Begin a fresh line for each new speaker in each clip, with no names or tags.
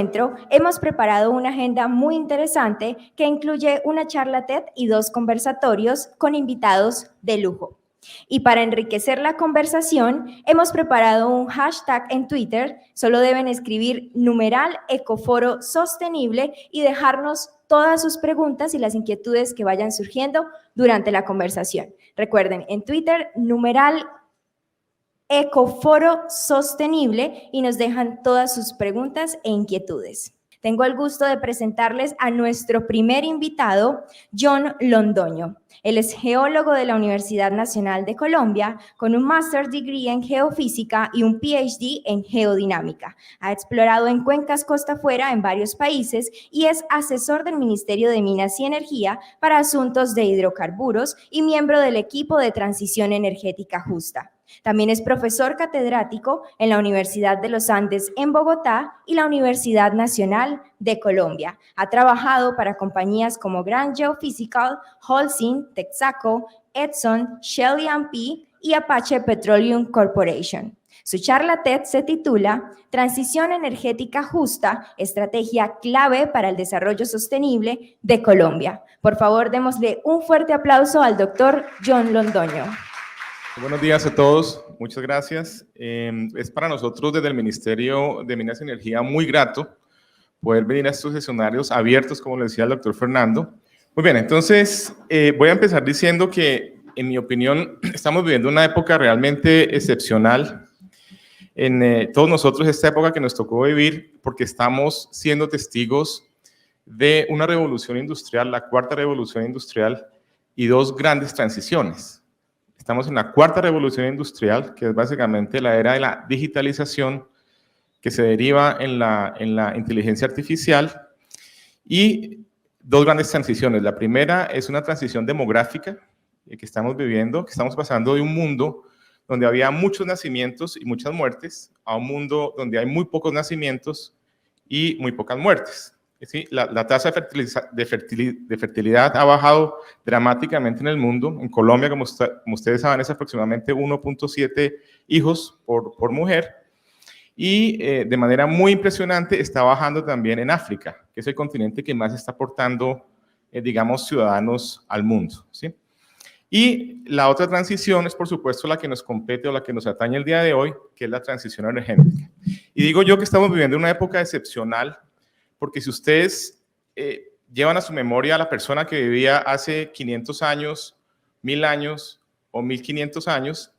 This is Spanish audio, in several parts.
encuentro, hemos preparado una agenda muy interesante que incluye una charla TED y 2 conversatorios con invitados de lujo. Y para enriquecer la conversación, hemos preparado un hashtag en Twitter. Solo deben escribir #Ecoforo Sostenible y dejarnos todas sus preguntas y las inquietudes que vayan surgiendo durante la conversación. Recuerden, en Twitter, #Ecoforo Sostenible y nos dejan todas sus preguntas e inquietudes. Tengo el gusto de presentarles a nuestro primer invitado, John Londoño. Él es geólogo de la Universidad Nacional de Colombia con un Master's Degree en Geofísica y un PhD en Geodinámica. Ha explorado en cuencas costa afuera en varios países y es asesor del Ministerio de Minas y Energía para asuntos de hidrocarburos y miembro del equipo de transición energética justa. También es profesor catedrático en la Universidad de los Andes en Bogotá y la Universidad Nacional de Colombia. Ha trabajado para compañías como Grand Geophysical, Holcim, Texaco, Edson, Shell E&P y Apache Petroleum Corporation. Su charla TED se titula Transición energética justa, estrategia clave para el desarrollo sostenible de Colombia. Por favor, démosle un fuerte aplauso al doctor John Londoño.
Buenos días a todos, muchas gracias. Es para nosotros desde el Ministerio de Minas y Energía muy grato poder venir a estos escenarios abiertos, como le decía el doctor Fernando. Muy bien, entonces voy a empezar diciendo que, en mi opinión, estamos viviendo una época realmente excepcional. En todos nosotros esta época que nos tocó vivir, porque estamos siendo testigos de una revolución industrial, la cuarta revolución industrial, y 2 grandes transiciones. Estamos en la cuarta revolución industrial, que es básicamente la era de la digitalización, que se deriva en la inteligencia artificial, y 2 grandes transiciones. La primera es una transición demográfica que estamos viviendo, que estamos pasando de un mundo donde había muchos nacimientos y muchas muertes, a un mundo donde hay muy pocos nacimientos y muy pocas muertes. ¿Sí? La tasa de fertilidad ha bajado dramáticamente en el mundo. En Colombia, como ustedes saben, es aproximadamente 1.7 hijos por mujer. Y de manera muy impresionante está bajando también en África, que es el continente que más está aportando, digamos, ciudadanos al mundo, ¿sí? Y la otra transición es, por supuesto, la que nos compete o la que nos atañe el día de hoy, que es la transición energética. Y digo yo que estamos viviendo una época excepcional, porque si ustedes llevan a su memoria a la persona que vivía hace 500 años, 1000 años o 1500 años,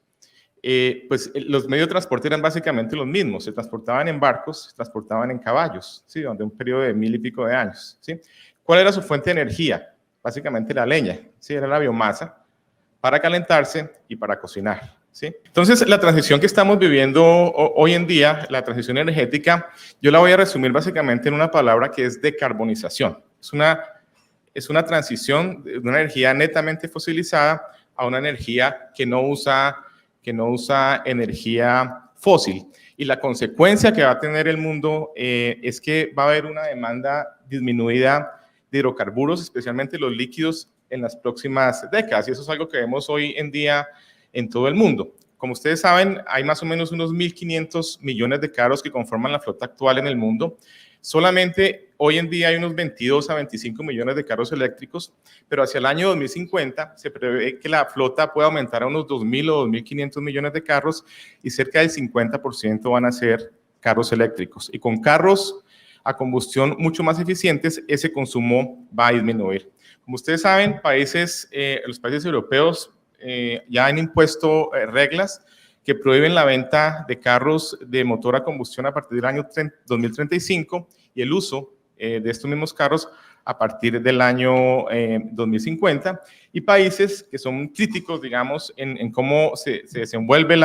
pues los medios de transporte eran básicamente los mismos. Se transportaban en barcos, se transportaban en caballos, ¿sí? Durante un periodo de 1000 y pico de años, ¿sí? ¿Cuál era su fuente de energía? Básicamente la leña, ¿sí? Era la biomasa para calentarse y para cocinar. ¿Sí? Entonces, la transición que estamos viviendo hoy en día, la transición energética, yo la voy a resumir básicamente en una palabra que es decarbonización. Es una transición de una energía netamente fosilizada a una energía que no usa energía fósil. Y la consecuencia que va a tener el mundo es que va a haber una demanda disminuida de hidrocarburos, especialmente los líquidos, en las próximas décadas. Y eso es algo que vemos hoy en día en todo el mundo. Como ustedes saben, hay más o menos unos 1.500 millones de carros que conforman la flota actual en el mundo. Solamente hoy en día hay unos 22 a 25 millones de carros eléctricos, pero hacia el año 2050 se prevé que la flota pueda aumentar a unos 2.000 o 2.500 millones de carros y cerca del 50% van a ser carros eléctricos. Y con carros a combustión mucho más eficientes, ese consumo va a disminuir. Como ustedes saben, los países europeos ya han impuesto reglas que prohíben la venta de carros de motor a combustión a partir del año 2035 y el uso de estos mismos carros a partir del año 2050, y países que son críticos, digamos, en cómo se desenvuelve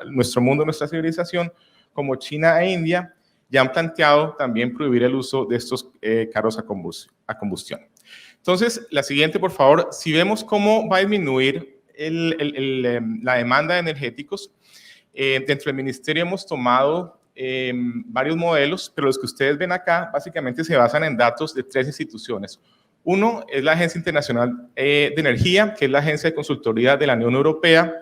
nuestro mundo, nuestra civilización, como China e India, ya han planteado también prohibir el uso de estos carros a combustión. Entonces, la siguiente, por favor. Si vemos cómo va a disminuir la demanda de energéticos, dentro del ministerio hemos tomado varios modelos, pero los que ustedes ven acá básicamente se basan en datos de 3 instituciones. Uno es la Agencia Internacional de Energía, que es la agencia de consultoría de la Unión Europea.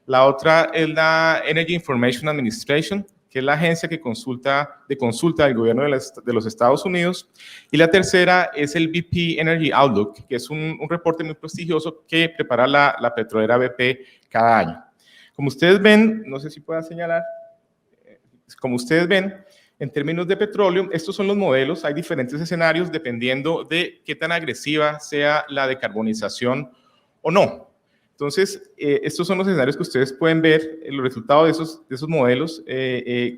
La otra es la Energy Information Administration, que es la agencia de consulta del gobierno de los Estados Unidos, y la tercera es el BP Energy Outlook, que es un reporte muy prestigioso que prepara la petrolera BP cada año. Como ustedes ven, no sé si puedan señalar, como ustedes ven, en términos de petróleo, estos son los modelos, hay diferentes escenarios dependiendo de qué tan agresiva sea la decarbonización o no. Entonces, estos son los escenarios que ustedes pueden ver, los resultados de esos modelos,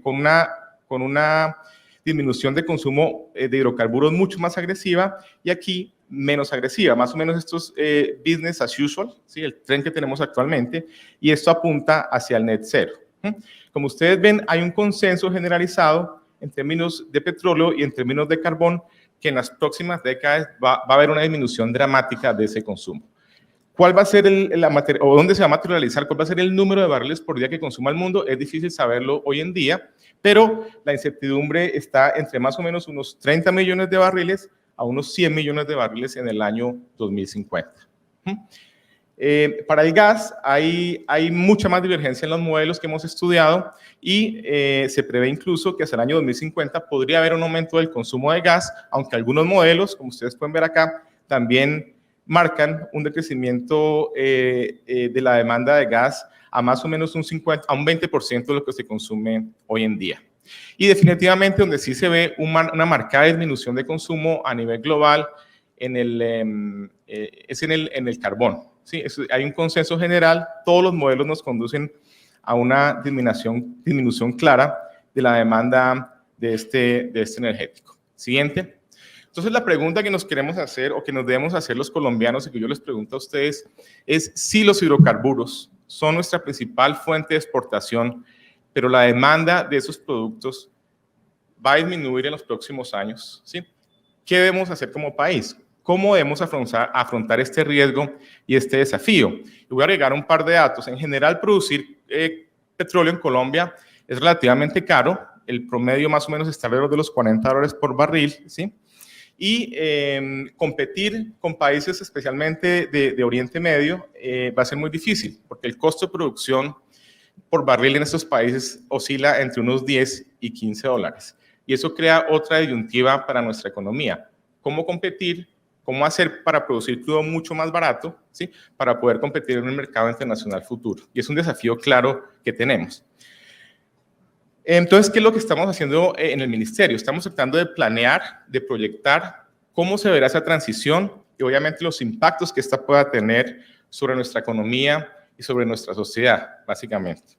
con una disminución de consumo de hidrocarburos mucho más agresiva y aquí menos agresiva, más o menos estos business as usual, ¿sí? El tren que tenemos actualmente, y esto apunta hacia el net zero. Como ustedes ven, hay un consenso generalizado en términos de petróleo y en términos de carbón, que en las próximas décadas va a haber una disminución dramática de ese consumo. ¿Cuál va a ser o dónde se va a materializar? ¿Cuál va a ser el número de barriles por día que consuma el mundo? Es difícil saberlo hoy en día, pero la incertidumbre está entre más o menos unos 30 millones de barriles a unos 100 millones de barriles en el año 2050. Para el gas hay mucha más divergencia en los modelos que hemos estudiado y se prevé incluso que hacia el año 2050 podría haber un aumento del consumo de gas, aunque algunos modelos, como ustedes pueden ver acá, también marcan un decrecimiento de la demanda de gas a más o menos un 20% de lo que se consume hoy en día. Y definitivamente donde sí se ve una marcada disminución de consumo a nivel global es en el carbón. ¿Sí? Hay un consenso general, todos los modelos nos conducen a una disminución clara de la demanda de este energético. Siguiente. Entonces la pregunta que nos queremos hacer o que nos debemos hacer los colombianos y que yo les pregunto a ustedes es si los hidrocarburos son nuestra principal fuente de exportación, pero la demanda de esos productos va a disminuir en los próximos años, ¿sí? ¿Qué debemos hacer como país? ¿Cómo debemos afrontar este riesgo y este desafío? Y voy a agregar un par de datos. En general, producir petróleo en Colombia es relativamente caro. El promedio más o menos está alrededor de los $40 por barril, ¿sí? Y competir con países especialmente de Oriente Medio va a ser muy difícil, porque el costo de producción por barril en estos países oscila entre unos 10 y 15 dólares. Y eso crea otra disyuntiva para nuestra economía. ¿Cómo competir? ¿Cómo hacer para producir crudo mucho más barato, ¿sí? Para poder competir en un mercado internacional futuro? Y es un desafío claro que tenemos. Entonces, ¿qué es lo que estamos haciendo en el ministerio? Estamos tratando de planear, de proyectar cómo se verá esa transición y obviamente los impactos que esta pueda tener sobre nuestra economía y sobre nuestra sociedad, básicamente.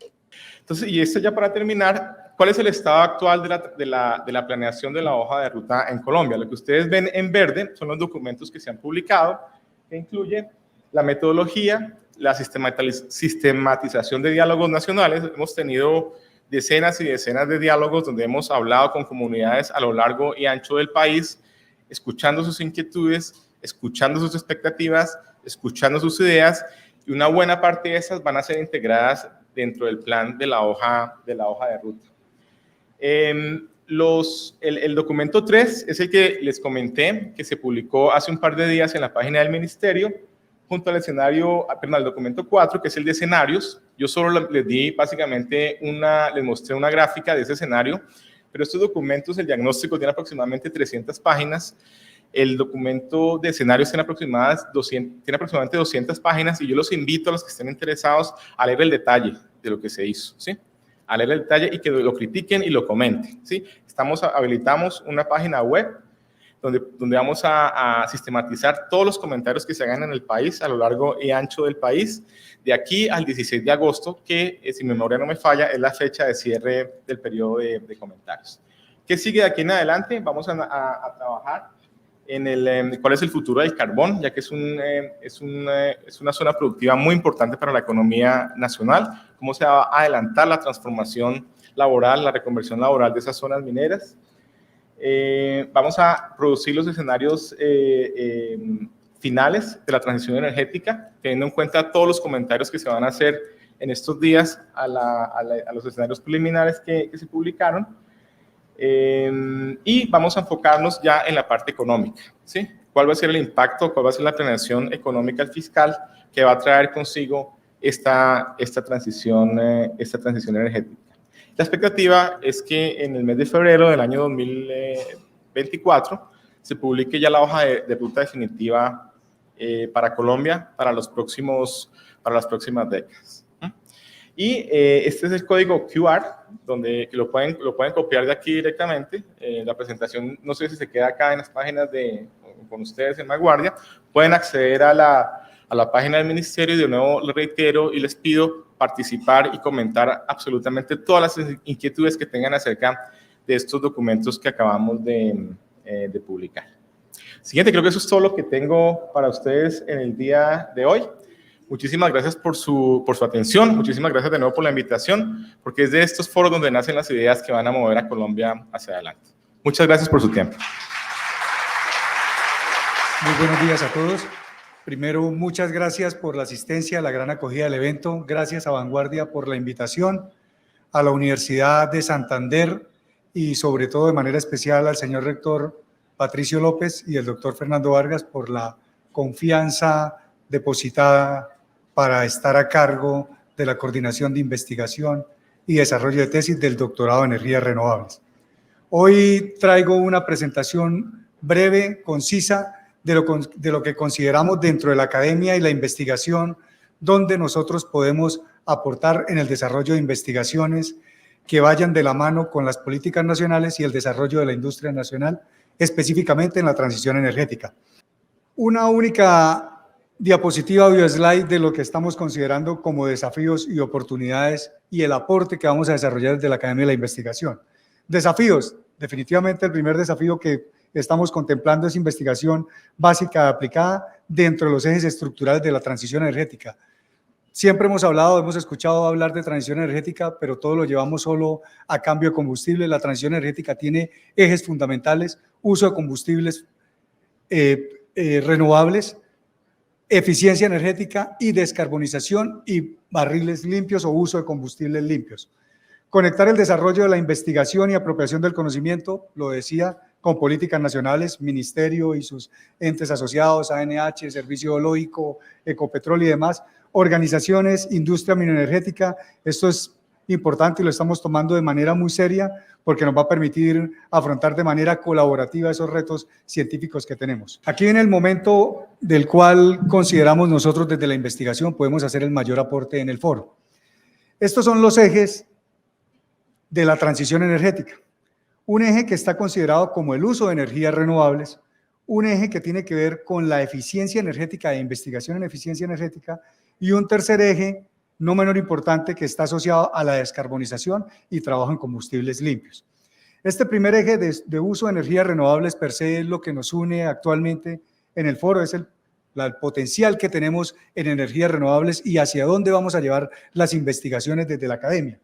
Entonces, y esto ya para terminar, ¿cuál es el estado actual de la planeación de la hoja de ruta en Colombia? Lo que ustedes ven en verde son los documentos que se han publicado, que incluyen la metodología, la sistematización de diálogos nacionales. Hemos tenido decenas y decenas de diálogos donde hemos hablado con comunidades a lo largo y ancho del país, escuchando sus inquietudes, escuchando sus expectativas, escuchando sus ideas, y una buena parte de esas van a ser integradas dentro del plan de la hoja de ruta. El documento 3 es el que les comenté, que se publicó hace un par de días en la página del ministerio, junto al al documento 4, que es el de escenarios. Yo solo les di básicamente les mostré una gráfica de ese escenario, pero estos documentos, el diagnóstico tiene aproximadamente 300 páginas, el documento de escenarios tiene aproximadamente 200 páginas, y yo los invito a los que estén interesados a leer el detalle de lo que se hizo, ¿sí? A leer el detalle y que lo critiquen y lo comenten, ¿sí? Habilitamos una página web donde vamos a sistematizar todos los comentarios que se hagan en el país, a lo largo y ancho del país, de aquí al 16 de agosto, que, si mi memoria no me falla, es la fecha de cierre del periodo de comentarios. ¿Qué sigue de aquí en adelante? Vamos a trabajar en cuál es el futuro del carbón, ya que es una zona productiva muy importante para la economía nacional, cómo se va a adelantar la transformación laboral, la reconversión laboral de esas zonas mineras. Vamos a producir los escenarios finales de la transición energética, teniendo en cuenta todos los comentarios que se van a hacer en estos días a los escenarios preliminares que se publicaron. Y vamos a enfocarnos ya en la parte económica, ¿sí? ¿Cuál va a ser el impacto, cuál va a ser la planeación económica y fiscal que va a traer consigo esta transición energética? La expectativa es que en el mes de febrero del año 2024 se publique ya la hoja de ruta definitiva para Colombia para las próximas décadas. Y este es el código QR, donde lo pueden copiar de aquí directamente. La presentación, no sé si se queda acá en las páginas con ustedes en Vanguardia. Pueden acceder a la página del ministerio y de nuevo les reitero y les pido participar y comentar absolutamente todas las inquietudes que tengan acerca de estos documentos que acabamos de publicar. Siguiente, creo que eso es todo lo que tengo para ustedes en el día de hoy. Muchísimas gracias por su atención, muchísimas gracias de nuevo por la invitación, porque es de estos foros donde nacen las ideas que van a mover a Colombia hacia adelante. Muchas gracias por su tiempo.
Muy buenos días a todos. Primero, muchas gracias por la asistencia, la gran acogida del evento. Gracias a Vanguardia por la invitación, a la Universidad de Santander y sobre todo de manera especial al señor rector Patricio López y el doctor Fernando Vargas por la confianza depositada para estar a cargo de la coordinación de investigación y desarrollo de tesis del doctorado en energías renovables. Hoy traigo una presentación breve, concisa, de lo que consideramos dentro de la academia y la investigación, donde nosotros podemos aportar en el desarrollo de investigaciones que vayan de la mano con las políticas nacionales y el desarrollo de la industria nacional, específicamente en la transición energética. Una única diapositiva o slide de lo que estamos considerando como desafíos y oportunidades y el aporte que vamos a desarrollar desde la Academia de la Investigación. Desafíos, definitivamente el primer desafío que estamos contemplando es investigación básica aplicada dentro de los ejes estructurales de la transición energética. Siempre hemos escuchado hablar de transición energética, pero todo lo llevamos solo a cambio de combustible. La transición energética tiene ejes fundamentales: uso de combustibles renovables, eficiencia energética y descarbonización y barriles limpios o uso de combustibles limpios. Conectar el desarrollo de la investigación y apropiación del conocimiento, lo decía, con políticas nacionales, ministerio y sus entes asociados, ANH, Servicio Geológico, Ecopetrol y demás, organizaciones, industria mineroenergética. Esto es importante y lo estamos tomando de manera muy seria porque nos va a permitir afrontar de manera colaborativa esos retos científicos que tenemos. Aquí viene el momento del cual consideramos nosotros desde la investigación podemos hacer el mayor aporte en el foro. Estos son los ejes de la transición energética. Un eje que está considerado como el uso de energías renovables, un eje que tiene que ver con la eficiencia energética e investigación en eficiencia energética, y un tercer eje no menor importante que está asociado a la descarbonización y trabajo en combustibles limpios. Este primer eje de uso de energías renovables per se es lo que nos une actualmente en el foro, es el potencial que tenemos en energías renovables y hacia dónde vamos a llevar las investigaciones desde la academia.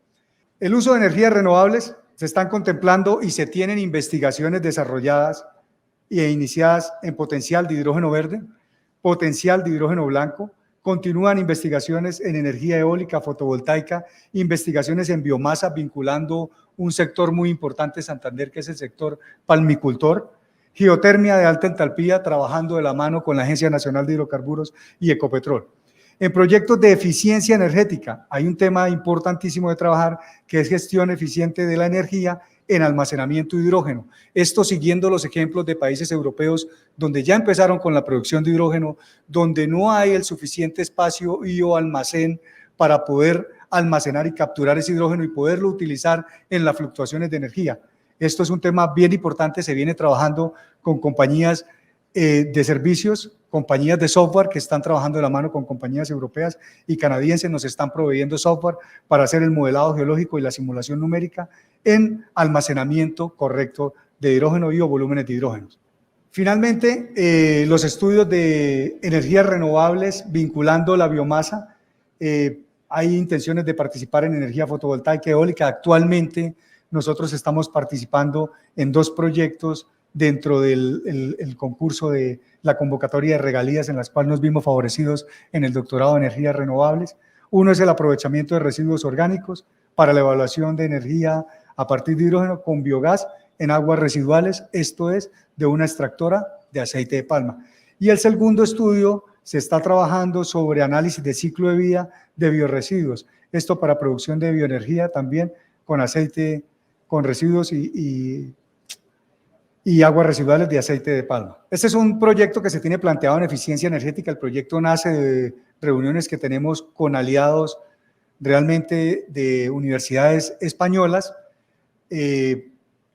El uso de energías renovables se están contemplando y se tienen investigaciones desarrolladas e iniciadas en potencial de hidrógeno verde, potencial de hidrógeno blanco. Continúan investigaciones en energía eólica, fotovoltaica, investigaciones en biomasa vinculando un sector muy importante de Santander, que es el sector palmicultor, geotermia de alta entalpía, trabajando de la mano con la Agencia Nacional de Hidrocarburos y Ecopetrol. En proyectos de eficiencia energética hay un tema importantísimo de trabajar, que es gestión eficiente de la energía en almacenamiento de hidrógeno. Esto siguiendo los ejemplos de países europeos donde ya empezaron con la producción de hidrógeno, donde no hay el suficiente espacio y o almacén para poder almacenar y capturar ese hidrógeno y poderlo utilizar en las fluctuaciones de energía. Esto es un tema bien importante, se viene trabajando con compañías de servicios, compañías de software que están trabajando de la mano con compañías europeas y canadienses, nos están proveyendo software para hacer el modelado geológico y la simulación numérica en almacenamiento correcto de hidrógeno y o volúmenes de hidrógeno. Finalmente, los estudios de energías renovables vinculando la biomasa. Hay intenciones de participar en energía fotovoltaica eólica. Actualmente nosotros estamos participando en 2 proyectos dentro del concurso de la convocatoria de regalías en las cuales nos vimos favorecidos en el doctorado de energías renovables. Uno es el aprovechamiento de residuos orgánicos para la evaluación de energía a partir de hidrógeno con biogás en aguas residuales, esto es, de una extractora de aceite de palma. Y el segundo estudio se está trabajando sobre análisis de ciclo de vida de biorresiduos, esto para producción de bioenergía también con aceite, con residuos y aguas residuales de aceite de palma. Este es un proyecto que se tiene planteado en eficiencia energética. El proyecto nace de reuniones que tenemos con aliados realmente de universidades españolas,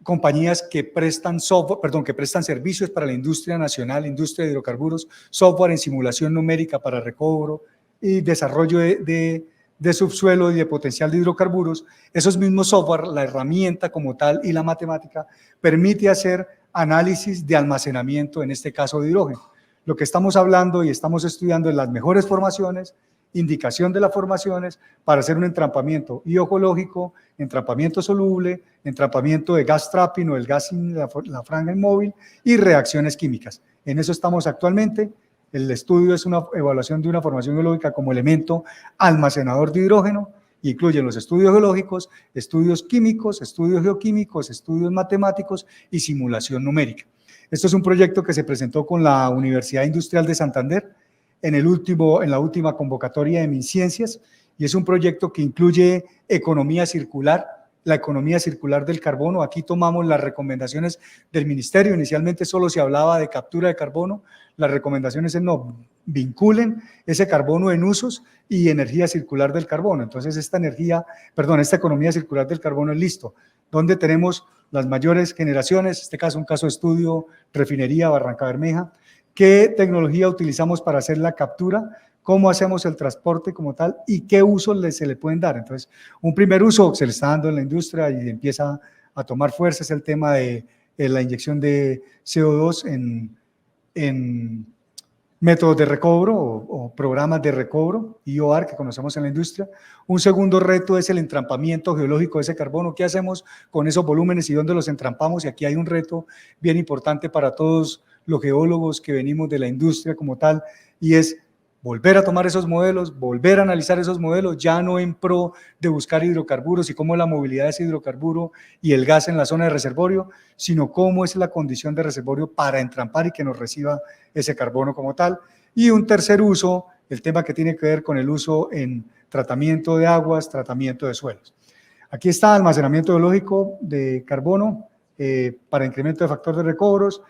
compañías que prestan software, que prestan servicios para la industria nacional, industria de hidrocarburos, software en simulación numérica para recobro y desarrollo de subsuelo y de potencial de hidrocarburos. Esos mismos software, la herramienta como tal y la matemática, permite hacer análisis de almacenamiento, en este caso de hidrógeno. Lo que estamos hablando y estamos estudiando en las mejores formaciones, indicación de las formaciones para hacer un entrampamiento geológico, entrampamiento soluble, entrampamiento de gas trapping o el gas en la franja inmóvil y reacciones químicas. En eso estamos actualmente. El estudio es una evaluación de una formación geológica como elemento almacenador de hidrógeno. Incluyen los estudios geológicos, estudios químicos, estudios geoquímicos, estudios matemáticos y simulación numérica. Esto es un proyecto que se presentó con la Universidad Industrial de Santander en la última convocatoria de MinCiencias, y es un proyecto que incluye economía circular, la economía circular del carbono. Aquí tomamos las recomendaciones del ministerio. Inicialmente solo se hablaba de captura de carbono. Las recomendaciones es no vinculen ese carbono en usos y energía circular del carbono. Entonces esta economía circular del carbono es listo, donde tenemos las mayores generaciones, en este caso un caso de estudio, refinería Barranca Bermeja. ¿Qué tecnología utilizamos para hacer la captura? ¿Cómo hacemos el transporte como tal? ¿Y qué usos se le pueden dar? Entonces, un primer uso que se le está dando en la industria y empieza a tomar fuerza es el tema de la inyección de CO2 en métodos de recobro o programas de recobro, IOR, que conocemos en la industria. Un segundo reto es el entrampamiento geológico de ese carbono. ¿Qué hacemos con esos volúmenes y dónde los entrampamos? Y aquí hay un reto bien importante para todos los geólogos que venimos de la industria como tal, y es volver a tomar esos modelos, volver a analizar esos modelos, ya no en pro de buscar hidrocarburos y cómo es la movilidad de ese hidrocarburo y el gas en la zona de reservorio, sino cómo es la condición de reservorio para entrampar y que nos reciba ese carbono como tal. Y un tercer uso, el tema que tiene que ver con el uso en tratamiento de aguas, tratamiento de suelos. Aquí está almacenamiento geológico de carbono para incremento de factor de recobros.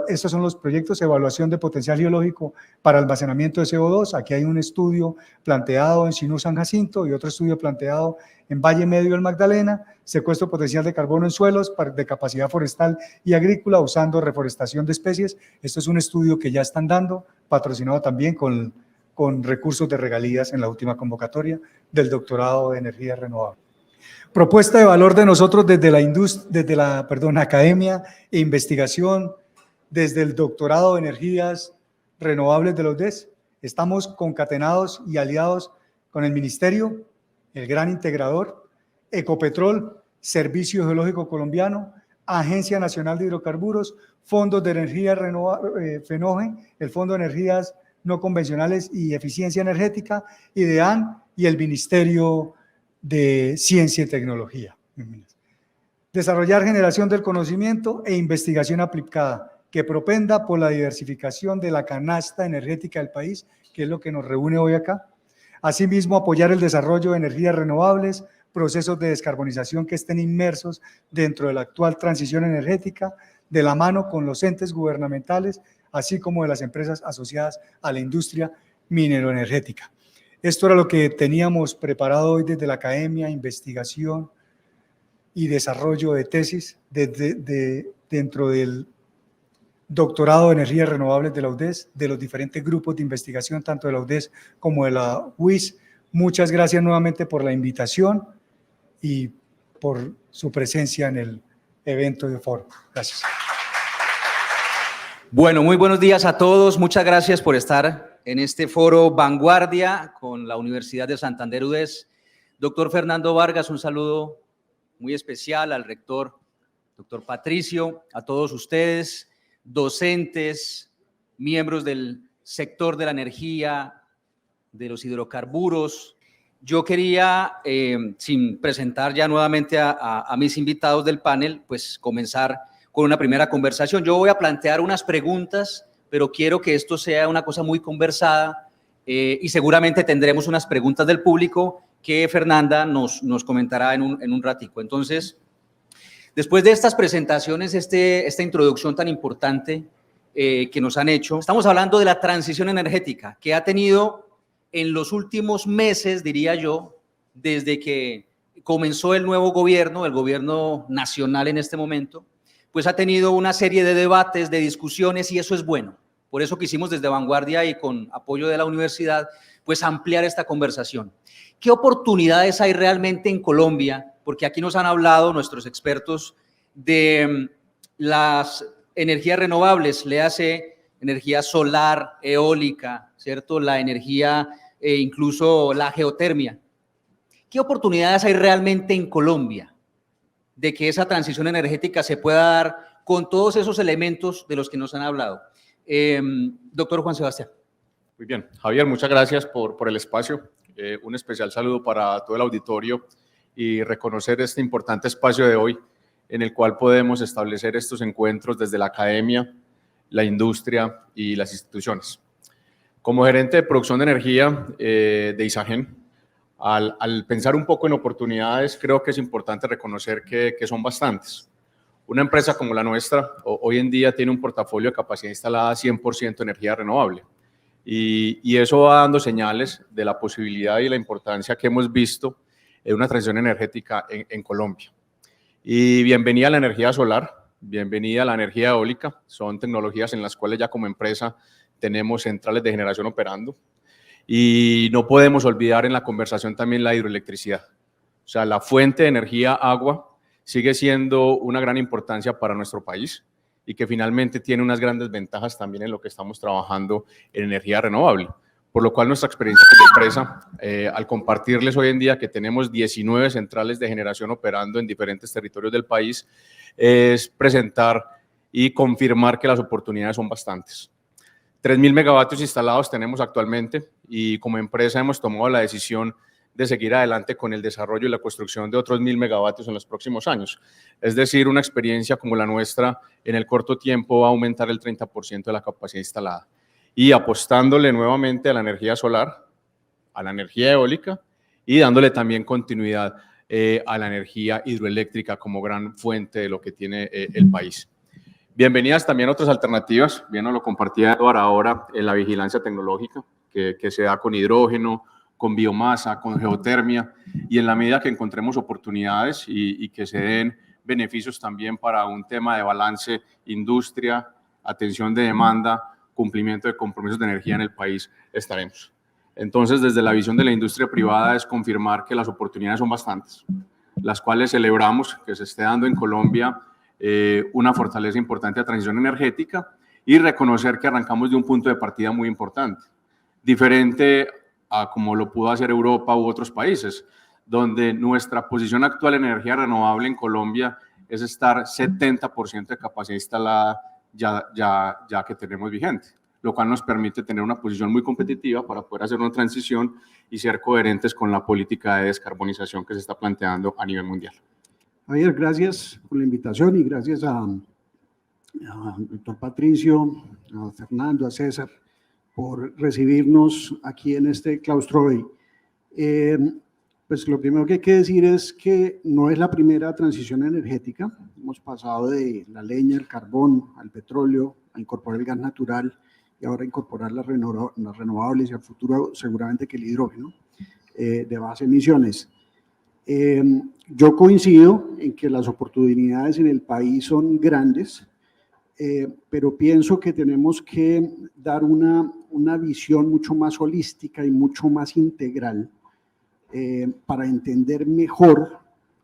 Estos son los proyectos: evaluación de potencial geológico para almacenamiento de CO2. Aquí hay un estudio planteado en Sinú San Jacinto y otro estudio planteado en Valle Medio del Magdalena. Secuestro potencial de carbono en suelos de capacidad forestal y agrícola usando reforestación de especies. Esto es un estudio que ya están dando, patrocinado también con recursos de regalías en la última convocatoria del doctorado de energía renovable. Propuesta de valor de nosotros desde la academia e investigación, desde el doctorado de energías renovables de la UDES. Estamos concatenados y aliados con el ministerio, el gran integrador, Ecopetrol, Servicio Geológico Colombiano, Agencia Nacional de Hidrocarburos, Fondos de Energía Renovable, FENOGE, el Fondo de Energías No Convencionales y Eficiencia Energética, IDEAN y el Ministerio de Ciencia y Tecnología. Desarrollar generación del conocimiento e investigación aplicada que propenda por la diversificación de la canasta energética del país, que es lo que nos reúne hoy acá. Asimismo, apoyar el desarrollo de energías renovables, procesos de descarbonización que estén inmersos dentro de la actual transición energética, de la mano con los entes gubernamentales, así como de las empresas asociadas a la industria mineroenergética. Esto era lo que teníamos preparado hoy desde la academia, investigación y desarrollo de tesis dentro del doctorado de energías renovables de la UDES, de los diferentes grupos de investigación, tanto de la UDES como de la UIS. Muchas gracias nuevamente por la invitación y por su presencia en el evento de foro. Gracias.
Bueno, muy buenos días a todos. Muchas gracias por estar en este foro Vanguardia con la Universidad de Santander UDES. Doctor Fernando Vargas, un saludo muy especial al rector, doctor Patricio, a todos ustedes, docentes, miembros del sector de la energía, de los hidrocarburos. Yo quería, sin presentar ya nuevamente a mis invitados del panel, pues comenzar con una primera conversación. Yo voy a plantear unas preguntas, pero quiero que esto sea una cosa muy conversada y seguramente tendremos unas preguntas del público que Fernanda nos comentará en un ratico. Entonces, después de estas presentaciones, esta introducción tan importante que nos han hecho, estamos hablando de la transición energética que ha tenido en los últimos meses, diría yo, desde que comenzó el nuevo gobierno, el gobierno nacional en este momento, pues ha tenido una serie de debates, de discusiones, y eso es bueno. Por eso quisimos desde Vanguardia y con apoyo de la universidad, pues ampliar esta conversación. ¿Qué oportunidades hay realmente en Colombia? Porque aquí nos han hablado nuestros expertos de las energías renovables, le hace energía solar, eólica, ¿cierto? La energía, incluso la geotermia. ¿Qué oportunidades hay realmente en Colombia de que esa transición energética se pueda dar con todos esos elementos de los que nos han hablado? Doctor Juan Sebastián.
Muy bien, Javier, muchas gracias por el espacio. Un especial saludo para todo el auditorio y reconocer este importante espacio de hoy en el cual podemos establecer estos encuentros desde la academia, la industria y las instituciones. Como gerente de producción de energía de Isagen, al pensar un poco en oportunidades, creo que es importante reconocer que son bastantes. Una empresa como la nuestra hoy en día tiene un portafolio de capacidad instalada 100% energía renovable. Y eso va dando señales de la posibilidad y la importancia que hemos visto en una transición energética en Colombia. Y bienvenida a la energía solar, bienvenida a la energía eólica. Son tecnologías en las cuales ya como empresa tenemos centrales de generación operando. Y no podemos olvidar en la conversación también la hidroelectricidad. O sea, la fuente de energía agua sigue siendo una gran importancia para nuestro país y que finalmente tiene unas grandes ventajas también en lo que estamos trabajando en energía renovable. Por lo cual nuestra experiencia como empresa, al compartirles hoy en día que tenemos 19 centrales de generación operando en diferentes territorios del país, es presentar y confirmar que las oportunidades son bastantes. 3.000 megavatios instalados tenemos actualmente y como empresa hemos tomado la decisión de seguir adelante con el desarrollo y la construcción de otros 1.000 megavatios en los próximos años. Es decir, una experiencia como la nuestra en el corto tiempo va a aumentar el 30% de la capacidad instalada. Y apostándole nuevamente a la energía solar, a la energía eólica y dándole también continuidad a la energía hidroeléctrica como gran fuente de lo que tiene el país. Bienvenidas también otras alternativas, bien nos lo compartía Eduardo ahora en la vigilancia tecnológica que se da con hidrógeno, con biomasa, con geotermia, y en la medida que encontremos oportunidades y que se den beneficios también para un tema de balance, industria, atención de demanda, cumplimiento de compromisos de energía en el país, estaremos. Entonces, desde la visión de la industria privada es confirmar que las oportunidades son bastantes, las cuales celebramos que se esté dando en Colombia una fortaleza importante de transición energética y reconocer que arrancamos de un punto de partida muy importante, diferente a como lo pudo hacer Europa u otros países, donde nuestra posición actual en energía renovable en Colombia es estar 70% de capacidad instalada ya que tenemos vigente, lo cual nos permite tener una posición muy competitiva para poder hacer una transición y ser coherentes con la política de descarbonización que se está planteando a nivel mundial.
Javier, gracias por la invitación y gracias a doctor Patricio, a Fernando, a César, por recibirnos aquí en este claustro hoy. Pues lo primero que hay que decir es que no es la primera transición energética. Hemos pasado de la leña, el carbón, al petróleo, a incorporar el gas natural y ahora incorporar las renovables y al futuro seguramente que el hidrógeno de bajas emisiones. Yo coincido en que las oportunidades en el país son grandes, pero pienso que tenemos que dar una visión mucho más holística y mucho más integral para entender mejor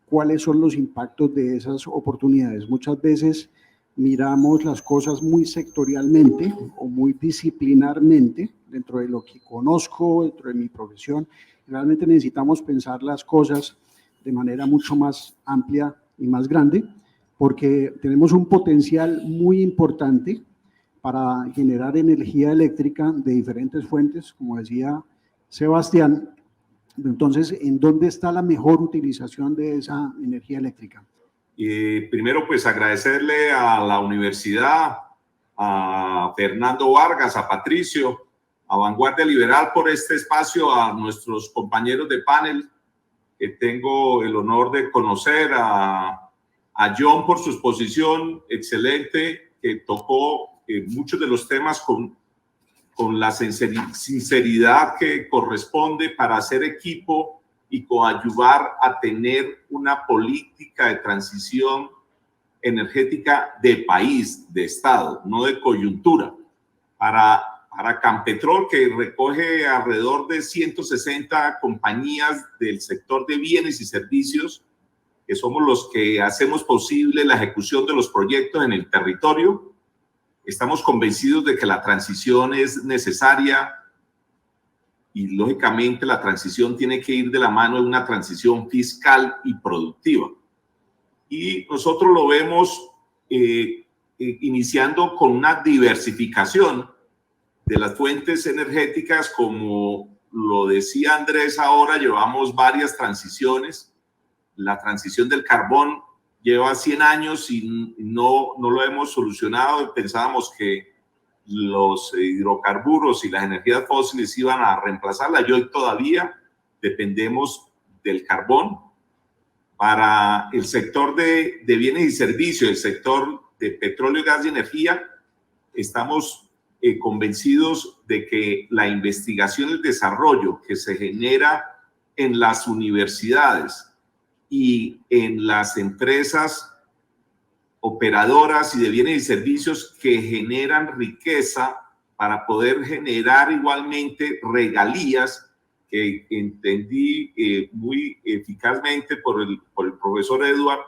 cuáles son los impactos de esas oportunidades. Muchas veces miramos las cosas muy sectorialmente o muy disciplinarmente dentro de lo que conozco, dentro de mi profesión. Realmente necesitamos pensar las cosas de manera mucho más amplia y más grande, porque tenemos un potencial muy importante para generar energía eléctrica de diferentes fuentes, como decía Sebastián. Entonces, ¿en dónde está la mejor utilización de esa energía eléctrica?
Primero, pues agradecerle a la universidad, a Fernando Vargas, a Patricio, a Vanguardia Liberal por este espacio, a nuestros compañeros de panel, tengo el honor de conocer a John por su exposición excelente, que tocó muchos de los temas con la sinceridad que corresponde para hacer equipo y coadyuvar a tener una política de transición energética de país, de Estado, no de coyuntura. Para Campetrol, que recoge alrededor de 160 compañías del sector de bienes y servicios, que somos los que hacemos posible la ejecución de los proyectos en el territorio, estamos convencidos de que la transición es necesaria y, lógicamente, la transición tiene que ir de la mano de una transición fiscal y productiva. Y nosotros lo vemos iniciando con una diversificación de las fuentes energéticas. Como lo decía Andrés ahora, llevamos varias transiciones. La transición del carbón lleva 100 años y no lo hemos solucionado. Pensábamos que los hidrocarburos y las energías fósiles iban a reemplazarla, y hoy todavía dependemos del carbón. Para el sector de bienes y servicios, el sector de petróleo, gas y energía, estamos convencidos de que la investigación y el desarrollo que se genera en las universidades y en las empresas operadoras y de bienes y servicios que generan riqueza para poder generar igualmente regalías, que entendí muy eficazmente por el profesor Edward,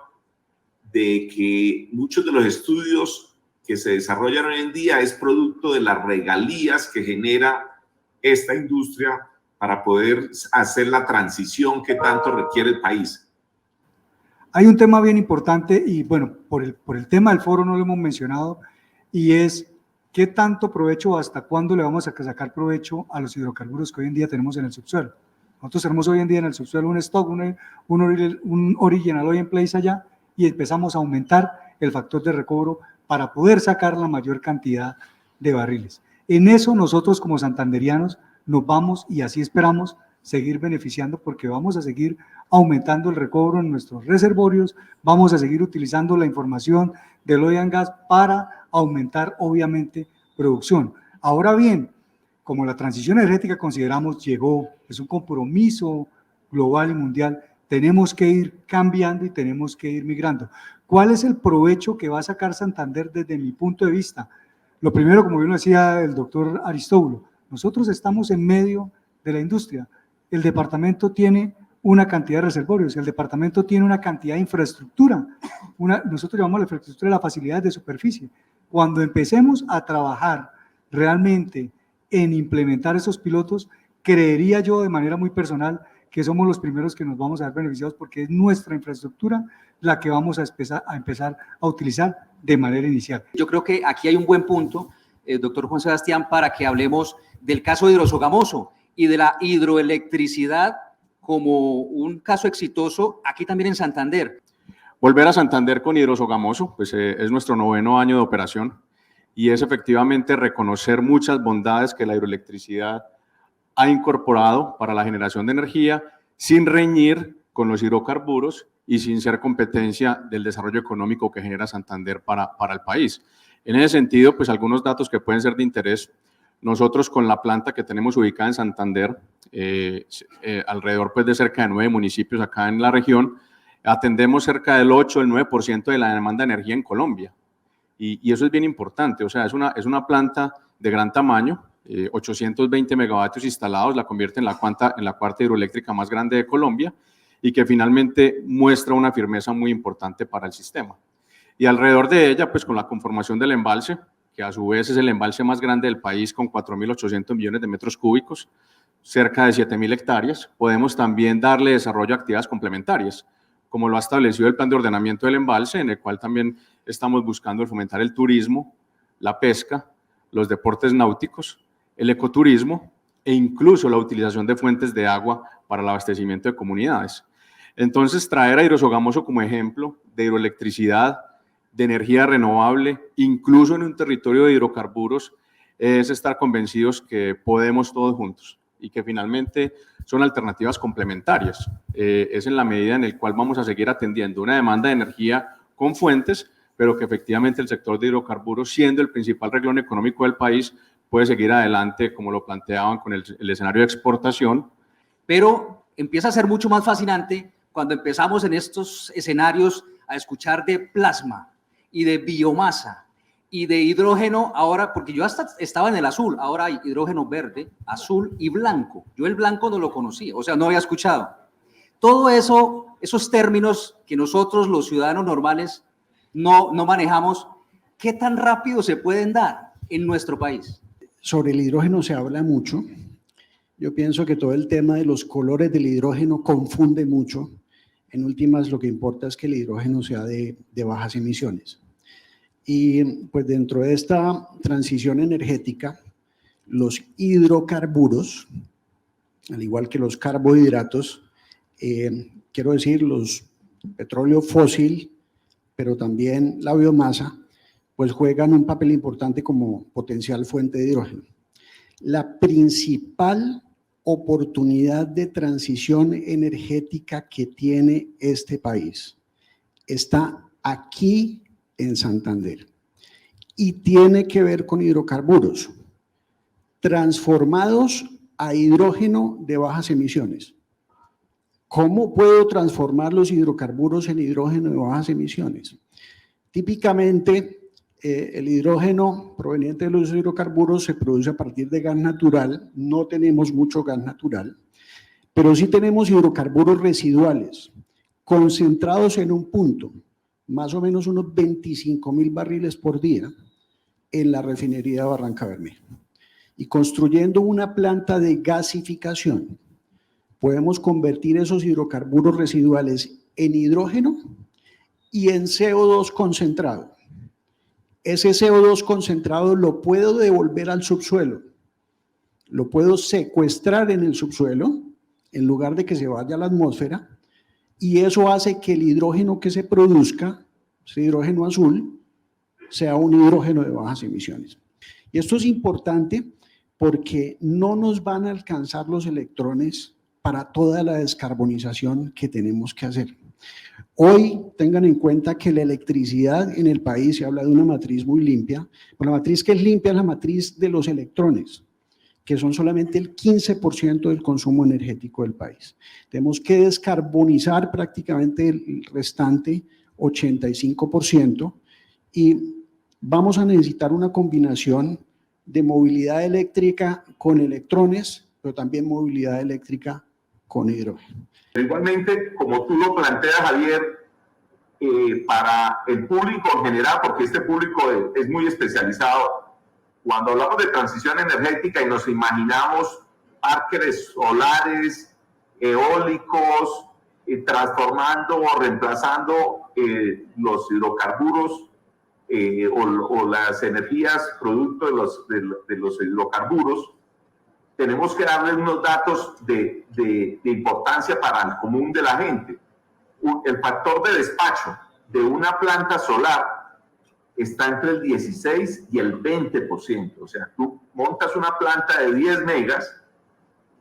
de que muchos de los estudios que se desarrollan hoy en día es producto de las regalías que genera esta industria para poder hacer la transición que tanto requiere el país.
Hay un tema bien importante y, bueno, por el tema del foro no lo hemos mencionado, y es qué tanto provecho o hasta cuándo le vamos a sacar provecho a los hidrocarburos que hoy en día tenemos en el subsuelo. Nosotros tenemos hoy en día en el subsuelo un stock, un original oil in place allá, y empezamos a aumentar el factor de recobro para poder sacar la mayor cantidad de barriles. En eso nosotros como santanderianos nos vamos, y así esperamos seguir beneficiando, porque vamos a seguir aumentando el recobro en nuestros reservorios, vamos a seguir utilizando la información del oil and gas para aumentar, obviamente, producción. Ahora bien, como la transición energética consideramos llegó, es un compromiso global y mundial, tenemos que ir cambiando y tenemos que ir migrando. ¿Cuál es el provecho que va a sacar Santander desde mi punto de vista? Lo primero, como bien lo decía el doctor Aristóbulo, nosotros estamos en medio de la industria. El departamento tiene una cantidad de reservorios, el departamento tiene una cantidad de infraestructura, nosotros llamamos la infraestructura de las facilidades de superficie. Cuando empecemos a trabajar realmente en implementar esos pilotos, creería yo de manera muy personal que somos los primeros que nos vamos a ver beneficiados, porque es nuestra infraestructura la que vamos a empezar a utilizar de manera inicial.
Yo creo que aquí hay un buen punto, doctor Juan Sebastián, para que hablemos del caso de Hidrosogamoso y de la hidroelectricidad como un caso exitoso aquí también en Santander.
Volver a Santander con Hidrosogamoso, pues es nuestro 9º año de operación, y es efectivamente reconocer muchas bondades que la hidroelectricidad ha incorporado para la generación de energía sin reñir con los hidrocarburos y sin ser competencia del desarrollo económico que genera Santander para el país. En ese sentido, pues algunos datos que pueden ser de interés. Nosotros, con la planta que tenemos ubicada en Santander, alrededor pues de cerca de 9 municipios acá en la región, atendemos cerca del 8, el 9% de la demanda de energía en Colombia. Y eso es bien importante, o sea, es una planta de gran tamaño, 820 megavatios instalados, la convierte en la cuarta hidroeléctrica más grande de Colombia, y que finalmente muestra una firmeza muy importante para el sistema. Y alrededor de ella, pues con la conformación del embalse, que a su vez es el embalse más grande del país con 4.800 millones de metros cúbicos, cerca de 7.000 hectáreas, podemos también darle desarrollo a actividades complementarias, como lo ha establecido el plan de ordenamiento del embalse, en el cual también estamos buscando fomentar el turismo, la pesca, los deportes náuticos, el ecoturismo e incluso la utilización de fuentes de agua para el abastecimiento de comunidades. Entonces, traer a Hidrosogamoso como ejemplo de hidroelectricidad, de energía renovable, incluso en un territorio de hidrocarburos, es estar convencidos que podemos todos juntos y que finalmente son alternativas complementarias. Es en la medida en la cual vamos a seguir atendiendo una demanda de energía con fuentes, pero que efectivamente el sector de hidrocarburos, siendo el principal renglón económico del país, puede seguir adelante, como lo planteaban, con el escenario de exportación.
Pero empieza a ser mucho más fascinante cuando empezamos en estos escenarios a escuchar de plasma y de biomasa y de hidrógeno ahora, porque yo hasta estaba en el azul, ahora hay hidrógeno verde, azul y blanco. Yo el blanco no lo conocía, o sea, no había escuchado. Todo eso, esos términos que nosotros los ciudadanos normales no manejamos, ¿qué tan rápido se pueden dar en nuestro país?
Sobre el hidrógeno se habla mucho. Yo pienso que todo el tema de los colores del hidrógeno confunde mucho. En últimas, lo que importa es que el hidrógeno sea de bajas emisiones. Y pues dentro de esta transición energética, los hidrocarburos, al igual que los carbohidratos, quiero decir, los petróleo fósil, pero también la biomasa, pues juegan un papel importante como potencial fuente de hidrógeno. La principal oportunidad de transición energética que tiene este país está aquí en Santander y tiene que ver con hidrocarburos transformados a hidrógeno de bajas emisiones. ¿Cómo puedo transformar los hidrocarburos en hidrógeno de bajas emisiones? Típicamente, el hidrógeno proveniente de los hidrocarburos se produce a partir de gas natural. No tenemos mucho gas natural, pero sí tenemos hidrocarburos residuales concentrados en un punto, más o menos unos 25.000 barriles por día en la refinería de Barranca Bermeja. Y construyendo una planta de gasificación, podemos convertir esos hidrocarburos residuales en hidrógeno y en CO2 concentrado. Ese CO2 concentrado lo puedo devolver al subsuelo, lo puedo secuestrar en el subsuelo en lugar de que se vaya a la atmósfera, y eso hace que el hidrógeno que se produzca, ese hidrógeno azul, sea un hidrógeno de bajas emisiones. Y esto es importante porque no nos van a alcanzar los electrones para toda la descarbonización que tenemos que hacer. Hoy tengan en cuenta que la electricidad en el país, se habla de una matriz muy limpia, pero la matriz que es limpia es la matriz de los electrones, que son solamente el 15% del consumo energético del país. Tenemos que descarbonizar prácticamente el restante 85% y vamos a necesitar una combinación de movilidad eléctrica con electrones, pero también movilidad eléctrica con hidrógeno.
Igualmente, como tú lo planteas, Javier, para el público en general, porque este público es muy especializado, cuando hablamos de transición energética y nos imaginamos parques solares, eólicos, transformando o reemplazando los hidrocarburos o las energías producto de los hidrocarburos, tenemos que darle unos datos de importancia para el común de la gente. El factor de despacho de una planta solar está entre el 16 y el 20%. O sea, tú montas una planta de 10 megas,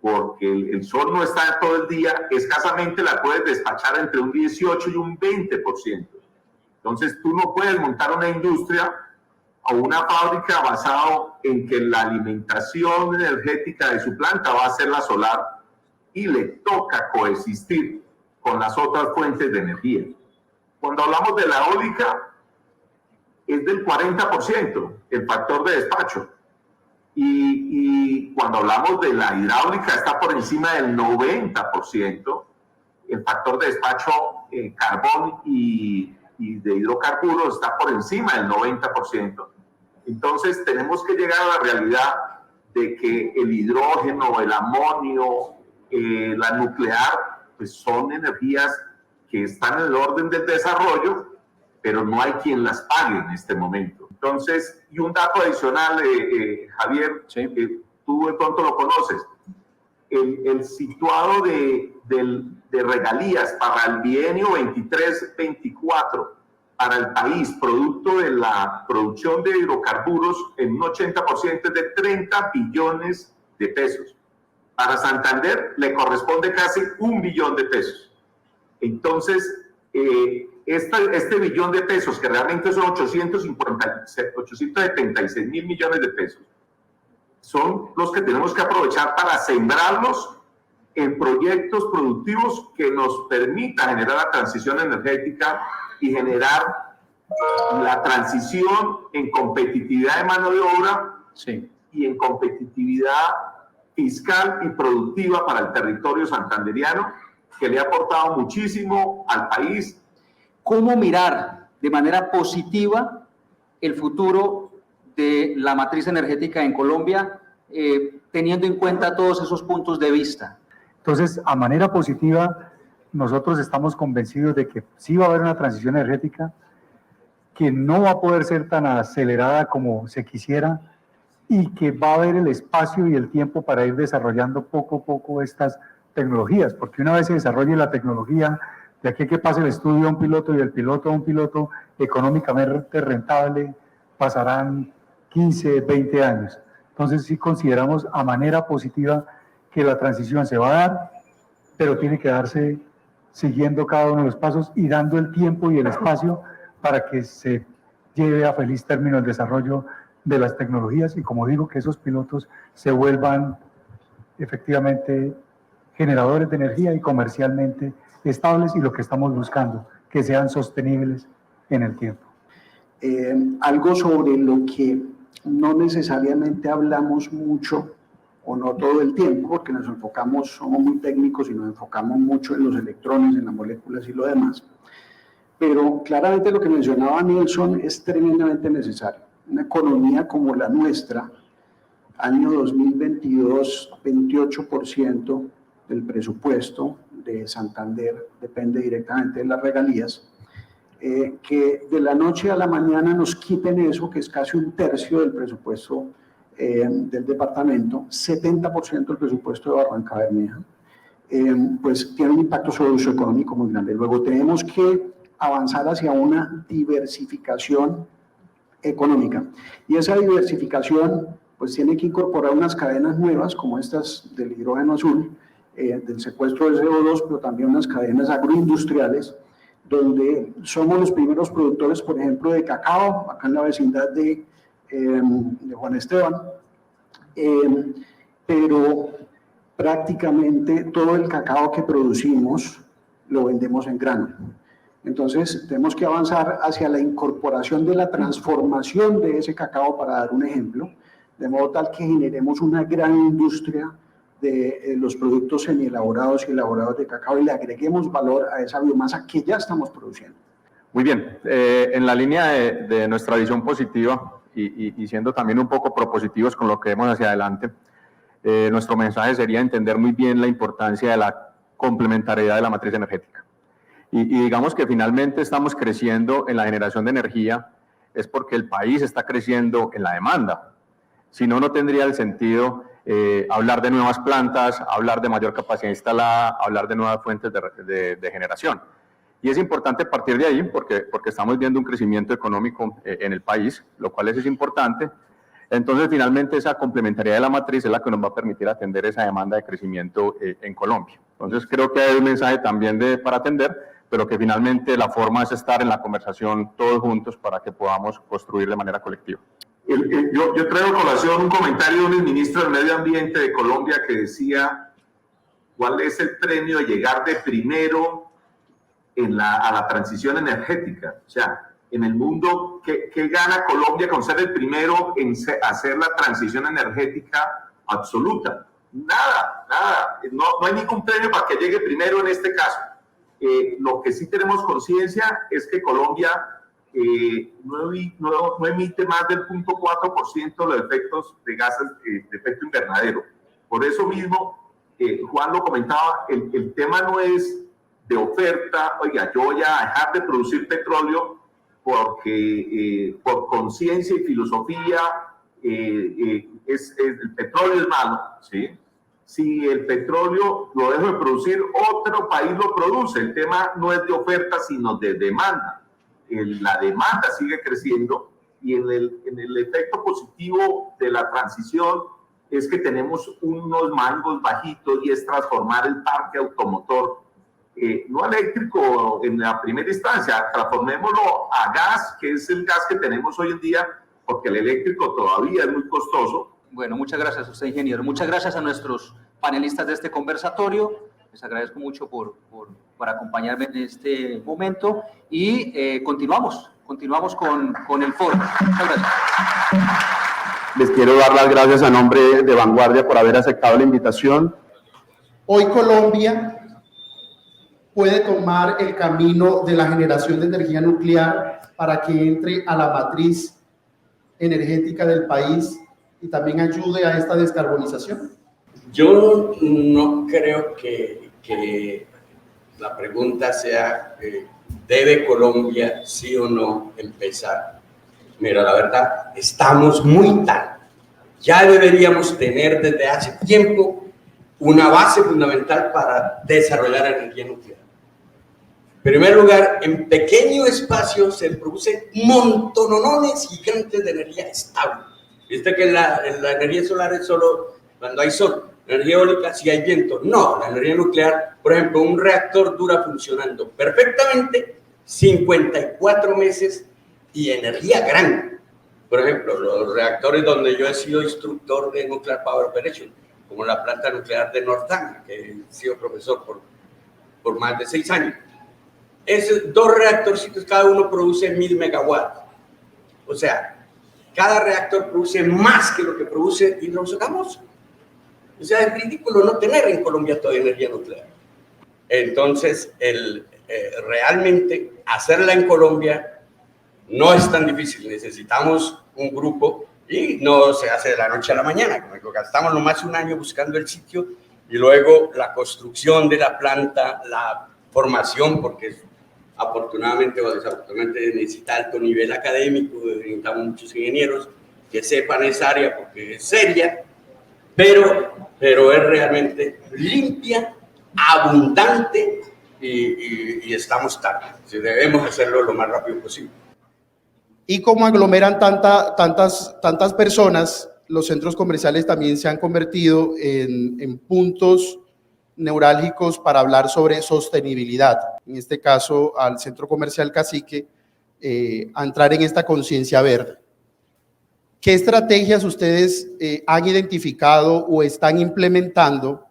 porque el sol no está todo el día, escasamente la puedes despachar entre un 18 y un 20%. Entonces, tú no puedes montar una industria o una fábrica basado en que la alimentación energética de su planta va a ser la solar y le toca coexistir con las otras fuentes de energía. Cuando hablamos de la eólica, es del 40% el factor de despacho. Y cuando hablamos de la hidráulica, está por encima del 90% el factor de despacho carbón y de hidrocarburos está por encima del 90%. Entonces tenemos que llegar a la realidad de que el hidrógeno, el amonio, la nuclear, pues son energías que están en el orden del desarrollo, pero no hay quien las pague en este momento. Entonces, y un dato adicional, Javier,
sí,
tú de pronto lo conoces, el situado de regalías para el bienio 23-24 para el país, producto de la producción de hidrocarburos, en un 80% es de 30 billones de pesos. Para Santander le corresponde casi 1 billón de pesos. Entonces, este billón de pesos, que realmente son 876 mil millones de pesos, son los que tenemos que aprovechar para sembrarlos en proyectos productivos que nos permitan generar la transición energética y generar la transición en competitividad de mano de obra,
Sí.
y en competitividad fiscal y productiva para el territorio santanderiano, que le ha aportado muchísimo al país.
¿Cómo mirar de manera positiva el futuro de la matriz energética en Colombia, teniendo en cuenta todos esos puntos de vista?
Entonces, a manera positiva, nosotros estamos convencidos de que sí va a haber una transición energética, que no va a poder ser tan acelerada como se quisiera y que va a haber el espacio y el tiempo para ir desarrollando poco a poco estas tecnologías, porque una vez se desarrolle la tecnología, de aquí a que pase el estudio a un piloto y el piloto a un piloto económicamente rentable, pasarán 15, 20 años. Entonces sí consideramos a manera positiva que la transición se va a dar, pero tiene que darse siguiendo cada uno de los pasos y dando el tiempo y el espacio para que se lleve a feliz término el desarrollo de las tecnologías y, como digo, que esos pilotos se vuelvan efectivamente generadores de energía y comercialmente estables, y lo que estamos buscando, que sean sostenibles en el tiempo.
Algo sobre lo que no necesariamente hablamos mucho o no todo el tiempo, porque nos enfocamos, somos muy técnicos y nos enfocamos mucho en los electrones, en las moléculas y lo demás. Pero claramente lo que mencionaba Nelson es tremendamente necesario. Una economía como la nuestra, año 2022, 28% del presupuesto de Santander depende directamente de las regalías, que de la noche a la mañana nos quiten eso, que es casi 1/3 del presupuesto del departamento, 70% del presupuesto de Barranca Bermeja, pues tiene un impacto sobre el uso económico muy grande. Luego tenemos que avanzar hacia una diversificación económica, y esa diversificación pues tiene que incorporar unas cadenas nuevas como estas del hidrógeno azul, del secuestro de CO2, pero también unas cadenas agroindustriales, donde somos los primeros productores, por ejemplo, de cacao, acá en la vecindad de Juan Esteban, pero prácticamente todo el cacao que producimos lo vendemos en grano. Entonces, tenemos que avanzar hacia la incorporación de la transformación de ese cacao, para dar un ejemplo, de modo tal que generemos una gran industria de los productos semielaborados y elaborados de cacao y le agreguemos valor a esa biomasa que ya estamos produciendo.
Muy bien, en la línea de nuestra visión positiva y siendo también un poco propositivos con lo que vemos hacia adelante, nuestro mensaje sería entender muy bien la importancia de la complementariedad de la matriz energética. Y digamos que finalmente estamos creciendo en la generación de energía, es porque el país está creciendo en la demanda. Si no, no tendría el sentido hablar de nuevas plantas, hablar de mayor capacidad instalada, hablar de nuevas fuentes de generación. Y es importante partir de ahí porque estamos viendo un crecimiento económico en el país, lo cual es importante. Entonces, finalmente, esa complementariedad de la matriz es la que nos va a permitir atender esa demanda de crecimiento en Colombia. Entonces, creo que hay un mensaje también para atender, pero que finalmente la forma es estar en la conversación todos juntos para que podamos construir de manera colectiva.
Yo traigo a colación un comentario de un ministro del Medio Ambiente de Colombia que decía cuál es el premio de llegar de primero a la transición energética. O sea, en el mundo, ¿qué gana Colombia con ser el primero en hacer la transición energética absoluta? Nada, nada. No hay ningún premio para que llegue primero en este caso. Lo que sí tenemos conciencia es que Colombia no emite más del 0.4% de los efectos de gases de efecto invernadero. Por eso mismo, Juan lo comentaba, el tema no es de oferta, oiga, yo voy a dejar de producir petróleo porque por conciencia y filosofía el petróleo es malo, ¿sí? Si el petróleo lo dejo de producir, otro país lo produce. El tema no es de oferta, sino de demanda. La demanda sigue creciendo y en el efecto positivo de la transición es que tenemos unos mangos bajitos y es transformar el parque automotor, no eléctrico en la primera instancia, transformémoslo a gas, que es el gas que tenemos hoy en día, porque el eléctrico todavía es muy costoso.
Bueno, muchas gracias a usted, ingeniero. Muchas gracias a nuestros panelistas de este conversatorio. Les agradezco mucho por acompañarme en este momento y continuamos con el foro. Muchas gracias.
Les quiero dar las gracias a nombre de Vanguardia por haber aceptado la invitación.
Hoy Colombia puede tomar el camino de la generación de energía nuclear para que entre a la matriz energética del país y también ayude a esta descarbonización.
Yo no creo que la pregunta sea, ¿debe Colombia sí o no empezar? Mira, la verdad, estamos muy tarde. Ya deberíamos tener desde hace tiempo una base fundamental para desarrollar energía nuclear. En primer lugar, en pequeño espacio se producen montonones gigantes de energía estable. Viste que la energía solar es solo cuando hay sol. La energía eólica si hay viento. No, la energía nuclear, por ejemplo, un reactor dura funcionando perfectamente 54 meses y energía grande. Por ejemplo, los reactores donde yo he sido instructor de Nuclear Power Operation, como la planta nuclear de Northern, que he sido profesor por más de 6 años. Esos 2 reactorcitos, cada uno produce 1000 megawatts. O sea, cada reactor produce más que lo que produce hidrogamoso. O sea, es ridículo no tener en Colombia toda energía nuclear. Entonces, realmente hacerla en Colombia no es tan difícil. Necesitamos un grupo y no se hace de la noche a la mañana. Gastamos nomás un año buscando el sitio y luego la construcción de la planta, la formación, porque afortunadamente o desafortunadamente necesita alto nivel académico, necesitamos muchos ingenieros que sepan esa área porque es seria, pero es realmente limpia, abundante y estamos tarde. Debemos hacerlo lo más rápido posible.
Y como aglomeran tantas personas, los centros comerciales también se han convertido en puntos neurálgicos para hablar sobre sostenibilidad. En este caso, al Centro Comercial Cacique, a entrar en esta conciencia verde. ¿Qué estrategias ustedes han identificado o están implementando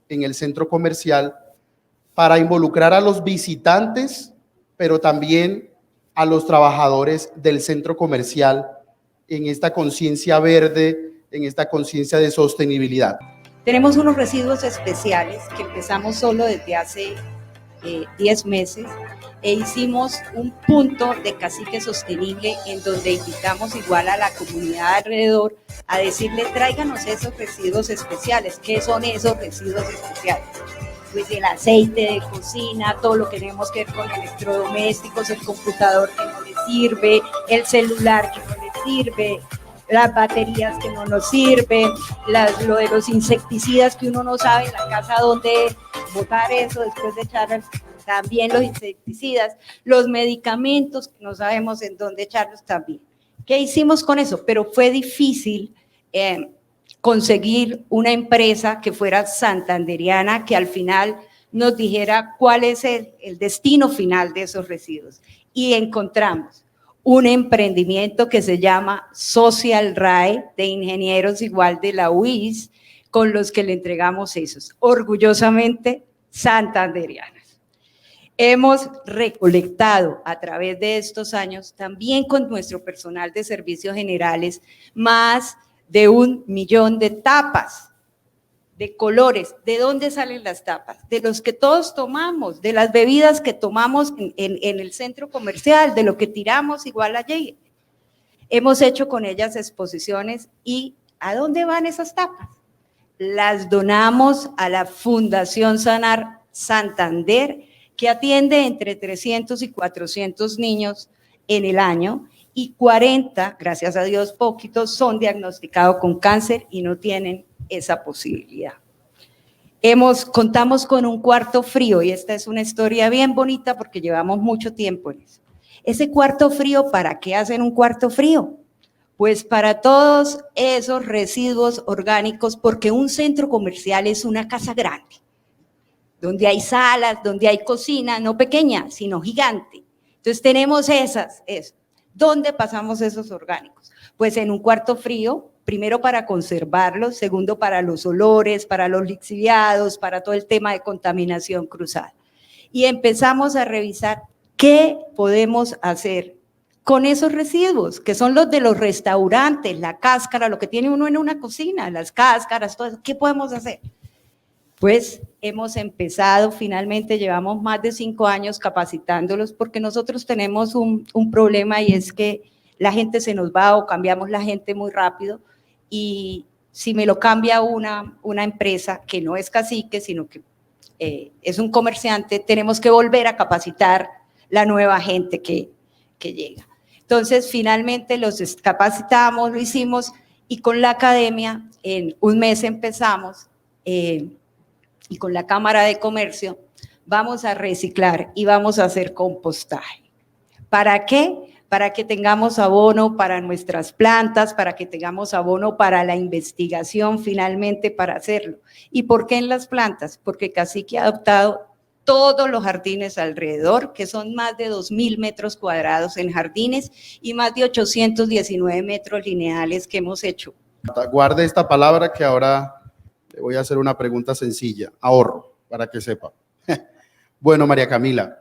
en el centro comercial para involucrar a los visitantes, pero también a los trabajadores del centro comercial en esta conciencia verde, en esta conciencia de sostenibilidad?
Tenemos unos residuos especiales que empezamos solo desde hace 10 meses e hicimos un punto de cacique sostenible en donde invitamos igual a la comunidad alrededor a decirle tráiganos esos residuos especiales. ¿Qué son esos residuos especiales? Pues el aceite de cocina, todo lo que tenemos que ver con electrodomésticos, el computador que no le sirve, el celular que no le sirve, las baterías que no nos sirven, lo de los insecticidas que uno no sabe en la casa dónde botar eso después de echar también los insecticidas, los medicamentos que no sabemos en dónde echarlos también. ¿Qué hicimos con eso? Pero fue difícil conseguir una empresa que fuera santanderiana que al final nos dijera cuál es el destino final de esos residuos. Y encontramos un emprendimiento que se llama Social RAE, de ingenieros igual de la UIS, con los que le entregamos esos, orgullosamente santanderianas. Hemos recolectado a través de estos años, también con nuestro personal de servicios generales, más de 1 millón de tapas, de colores. ¿De dónde salen las tapas? De los que todos tomamos, de las bebidas que tomamos en el centro comercial, de lo que tiramos igual allí. Hemos hecho con ellas exposiciones y ¿a dónde van esas tapas? Las donamos a la Fundación Sanar Santander, que atiende entre 300 y 400 niños en el año y 40, gracias a Dios poquitos, son diagnosticados con cáncer y no tienen esa posibilidad. Contamos con un cuarto frío y esta es una historia bien bonita porque llevamos mucho tiempo en eso. Ese cuarto frío, ¿para qué hacen un cuarto frío? Pues para todos esos residuos orgánicos, porque un centro comercial es una casa grande, donde hay salas, donde hay cocina, no pequeña, sino gigante. Entonces tenemos esas. ¿Dónde pasamos esos orgánicos? Pues en un cuarto frío, primero para conservarlos, segundo para los olores, para los lixiviados, para todo el tema de contaminación cruzada. Y empezamos a revisar qué podemos hacer con esos residuos, que son los de los restaurantes, la cáscara, lo que tiene uno en una cocina, las cáscaras, todo eso. ¿Qué podemos hacer? Pues hemos empezado, finalmente llevamos más de 5 años capacitándolos, porque nosotros tenemos un problema, y es que la gente se nos va o cambiamos la gente muy rápido, y si me lo cambia una empresa que no es cacique, sino que es un comerciante, tenemos que volver a capacitar la nueva gente que llega. Entonces, finalmente los capacitamos, lo hicimos, y con la academia, en un mes empezamos, y con la Cámara de Comercio, vamos a reciclar y vamos a hacer compostaje. ¿Para qué? Para que tengamos abono para nuestras plantas, para que tengamos abono para la investigación, finalmente, para hacerlo. ¿Y por qué en las plantas? Porque Cacique ha adoptado todos los jardines alrededor, que son más de 2.000 metros cuadrados en jardines y más de 819 metros lineales que hemos hecho.
Guarde esta palabra, que ahora le voy a hacer una pregunta sencilla. Ahorro, para que sepa. Bueno, María Camila,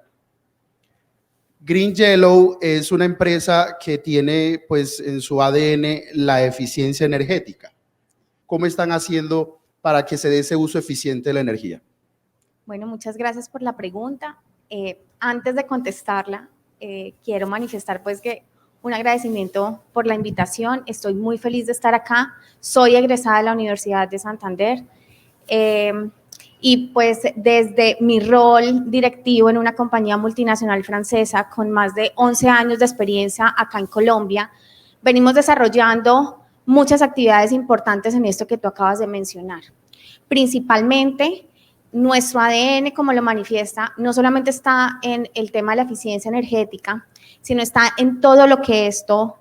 Green Yellow es una empresa que tiene, pues, en su ADN la eficiencia energética. ¿Cómo están haciendo para que se dé ese uso eficiente de la energía?
Bueno, muchas gracias por la pregunta. Antes de contestarla, quiero manifestar pues que un agradecimiento por la invitación. Estoy muy feliz de estar acá. Soy egresada de la Universidad de Santander y pues desde mi rol directivo en una compañía multinacional francesa con más de 11 años de experiencia acá en Colombia, venimos desarrollando muchas actividades importantes en esto que tú acabas de mencionar. Principalmente, nuestro ADN, como lo manifiesta, no solamente está en el tema de la eficiencia energética, sino está en todo lo que esto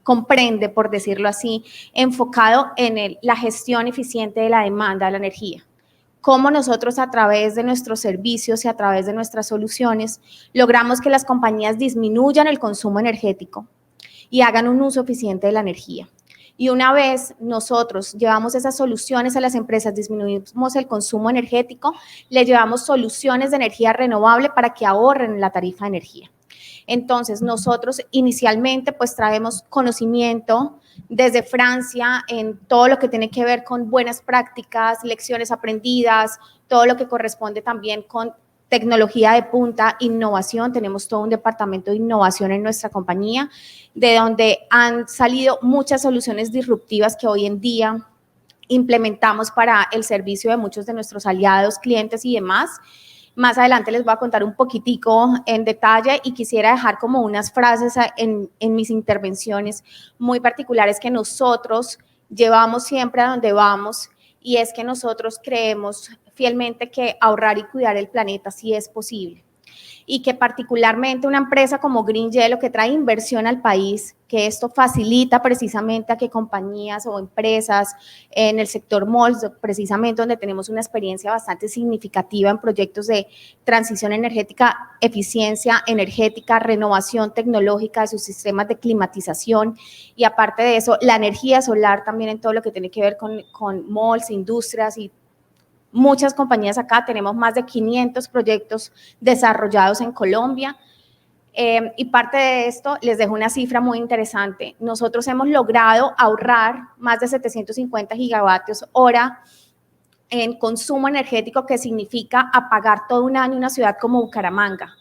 comprende, por decirlo así, enfocado en la gestión eficiente de la demanda de la energía. Cómo nosotros, a través de nuestros servicios y a través de nuestras soluciones, logramos que las compañías disminuyan el consumo energético y hagan un uso eficiente de la energía. Y una vez nosotros llevamos esas soluciones a las empresas, disminuimos el consumo energético, le llevamos soluciones de energía renovable para que ahorren la tarifa de energía. Entonces, nosotros inicialmente pues traemos conocimiento desde Francia en todo lo que tiene que ver con buenas prácticas, lecciones aprendidas, todo lo que corresponde también con tecnología de punta, innovación. Tenemos todo un departamento de innovación en nuestra compañía, de donde han salido muchas soluciones disruptivas que hoy en día implementamos para el servicio de muchos de nuestros aliados, clientes y demás. Más adelante les voy a contar un poquitico en detalle, y quisiera dejar como unas frases en mis intervenciones muy particulares que nosotros llevamos siempre a donde vamos, y es que nosotros creemos fielmente que ahorrar y cuidar el planeta sí es posible, y que particularmente una empresa como Green Yellow, que trae inversión al país, que esto facilita precisamente a que compañías o empresas en el sector malls, precisamente donde tenemos una experiencia bastante significativa en proyectos de transición energética, eficiencia energética, renovación tecnológica de sus sistemas de climatización, y aparte de eso, la energía solar también en todo lo que tiene que ver con malls, industrias y muchas compañías acá. Tenemos más de 500 proyectos desarrollados en Colombia, y parte de esto, les dejo una cifra muy interesante. Nosotros hemos logrado ahorrar más de 750 gigavatios hora en consumo energético, que significa apagar todo un año una ciudad como Bucaramanga.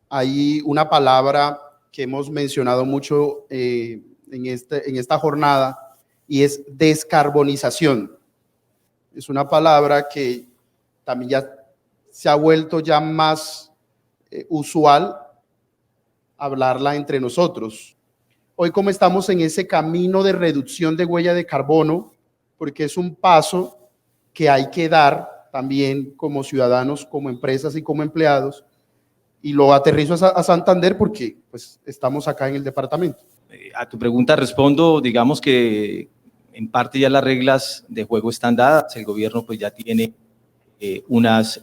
Hay una palabra que hemos mencionado mucho en esta jornada, y es descarbonización. Es una palabra que también ya se ha vuelto ya más usual hablarla entre nosotros. Hoy, como estamos en ese camino de reducción de huella de carbono, porque es un paso que hay que dar también como ciudadanos, como empresas y como empleados, y lo aterrizo a Santander porque pues estamos acá en el departamento.
a tu pregunta respondo, digamos que en parte ya las reglas de juego están dadas, el gobierno pues ya tiene unas,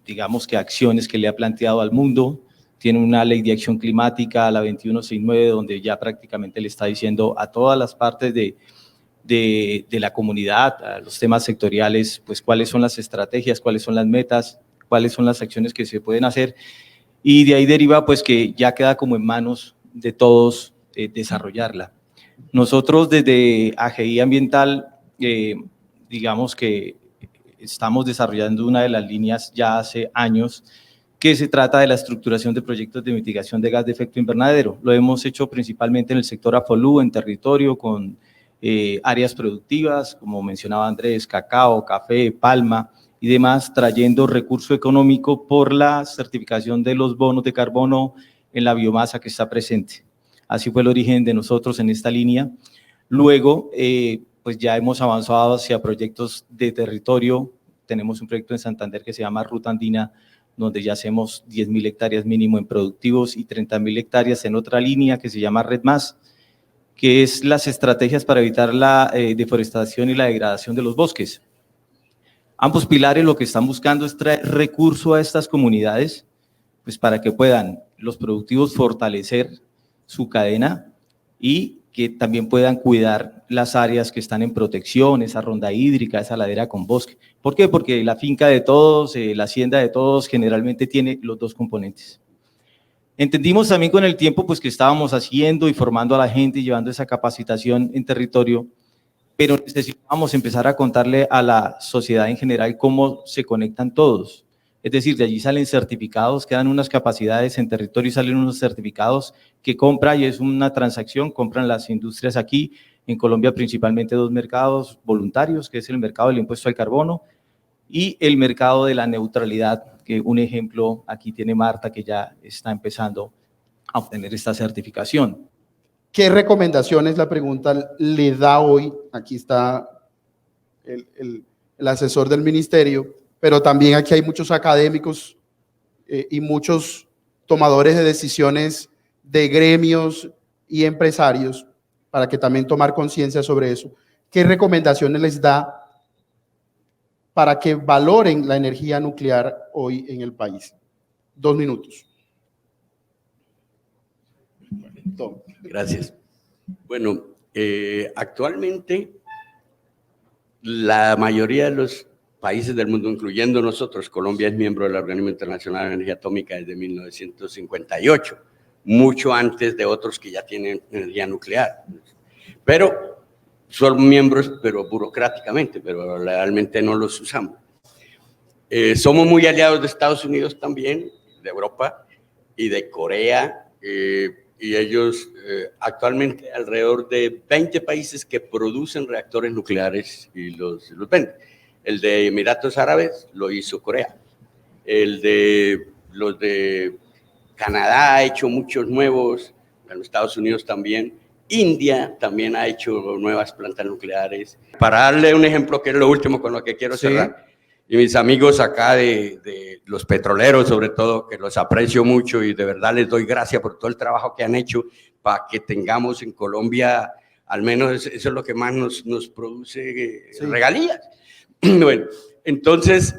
digamos que acciones que le ha planteado al mundo, tiene una ley de acción climática, la 2169, donde ya prácticamente le está diciendo a todas las partes de la comunidad, a los temas sectoriales, pues cuáles son las estrategias, cuáles son las metas, cuáles son las acciones que se pueden hacer, y de ahí deriva pues que ya queda como en manos de todos desarrollarla. Nosotros desde AGI Ambiental, digamos que estamos desarrollando una de las líneas ya hace años, que se trata de la estructuración de proyectos de mitigación de gas de efecto invernadero. Lo hemos hecho principalmente en el sector AFOLU, en territorio, con áreas productivas, como mencionaba Andrés, cacao, café, palma y demás, trayendo recurso económico por la certificación de los bonos de carbono en la biomasa que está presente. Así fue el origen de nosotros en esta línea. Luego, pues ya hemos avanzado hacia proyectos de territorio. Tenemos un proyecto en Santander que se llama Ruta Andina, donde ya hacemos 10.000 hectáreas mínimo en productivos y 30.000 hectáreas en otra línea que se llama Red Más, que es las estrategias para evitar la deforestación y la degradación de los bosques. Ambos pilares lo que están buscando es traer recurso a estas comunidades, pues para que puedan los productivos fortalecer su cadena y que también puedan cuidar las áreas que están en protección, esa ronda hídrica, esa ladera con bosque. ¿Por qué? Porque la finca de todos, la hacienda de todos generalmente tiene los dos componentes. Entendimos también con el tiempo pues que estábamos haciendo y formando a la gente y llevando esa capacitación en territorio, pero necesitábamos empezar a contarle a la sociedad en general cómo se conectan todos. Es decir, de allí salen certificados, quedan unas capacidades en territorio y salen unos certificados que compra y es una transacción, compran las industrias aquí, en Colombia principalmente dos mercados voluntarios, que es el mercado del impuesto al carbono y el mercado de la neutralidad, que un ejemplo aquí tiene Marta, que ya está empezando a obtener esta certificación.
¿Qué recomendaciones, la pregunta, le da hoy? Aquí está el asesor del ministerio, pero también aquí hay muchos académicos y muchos tomadores de decisiones de gremios y empresarios para que también tomar conciencia sobre eso. ¿Qué recomendaciones les da para que valoren la energía nuclear hoy en el país? 2 minutos.
Gracias. Bueno, actualmente la mayoría de los países del mundo, incluyendo nosotros, Colombia es miembro del Organismo Internacional de Energía Atómica desde 1958, mucho antes de otros que ya tienen energía nuclear. Pero son miembros, pero burocráticamente, pero realmente no los usamos. Somos muy aliados de Estados Unidos también, de Europa y de Corea, y ellos actualmente alrededor de 20 países que producen reactores nucleares y los venden. El de Emiratos Árabes lo hizo Corea. Los de Canadá ha hecho muchos nuevos, en Estados Unidos también. India también ha hecho nuevas plantas nucleares. Para darle un ejemplo, que es lo último con lo que quiero cerrar, y mis amigos acá de los petroleros, sobre todo, que los aprecio mucho y de verdad les doy gracias por todo el trabajo que han hecho para que tengamos en Colombia, al menos eso es lo que más nos produce regalías. Bueno, entonces,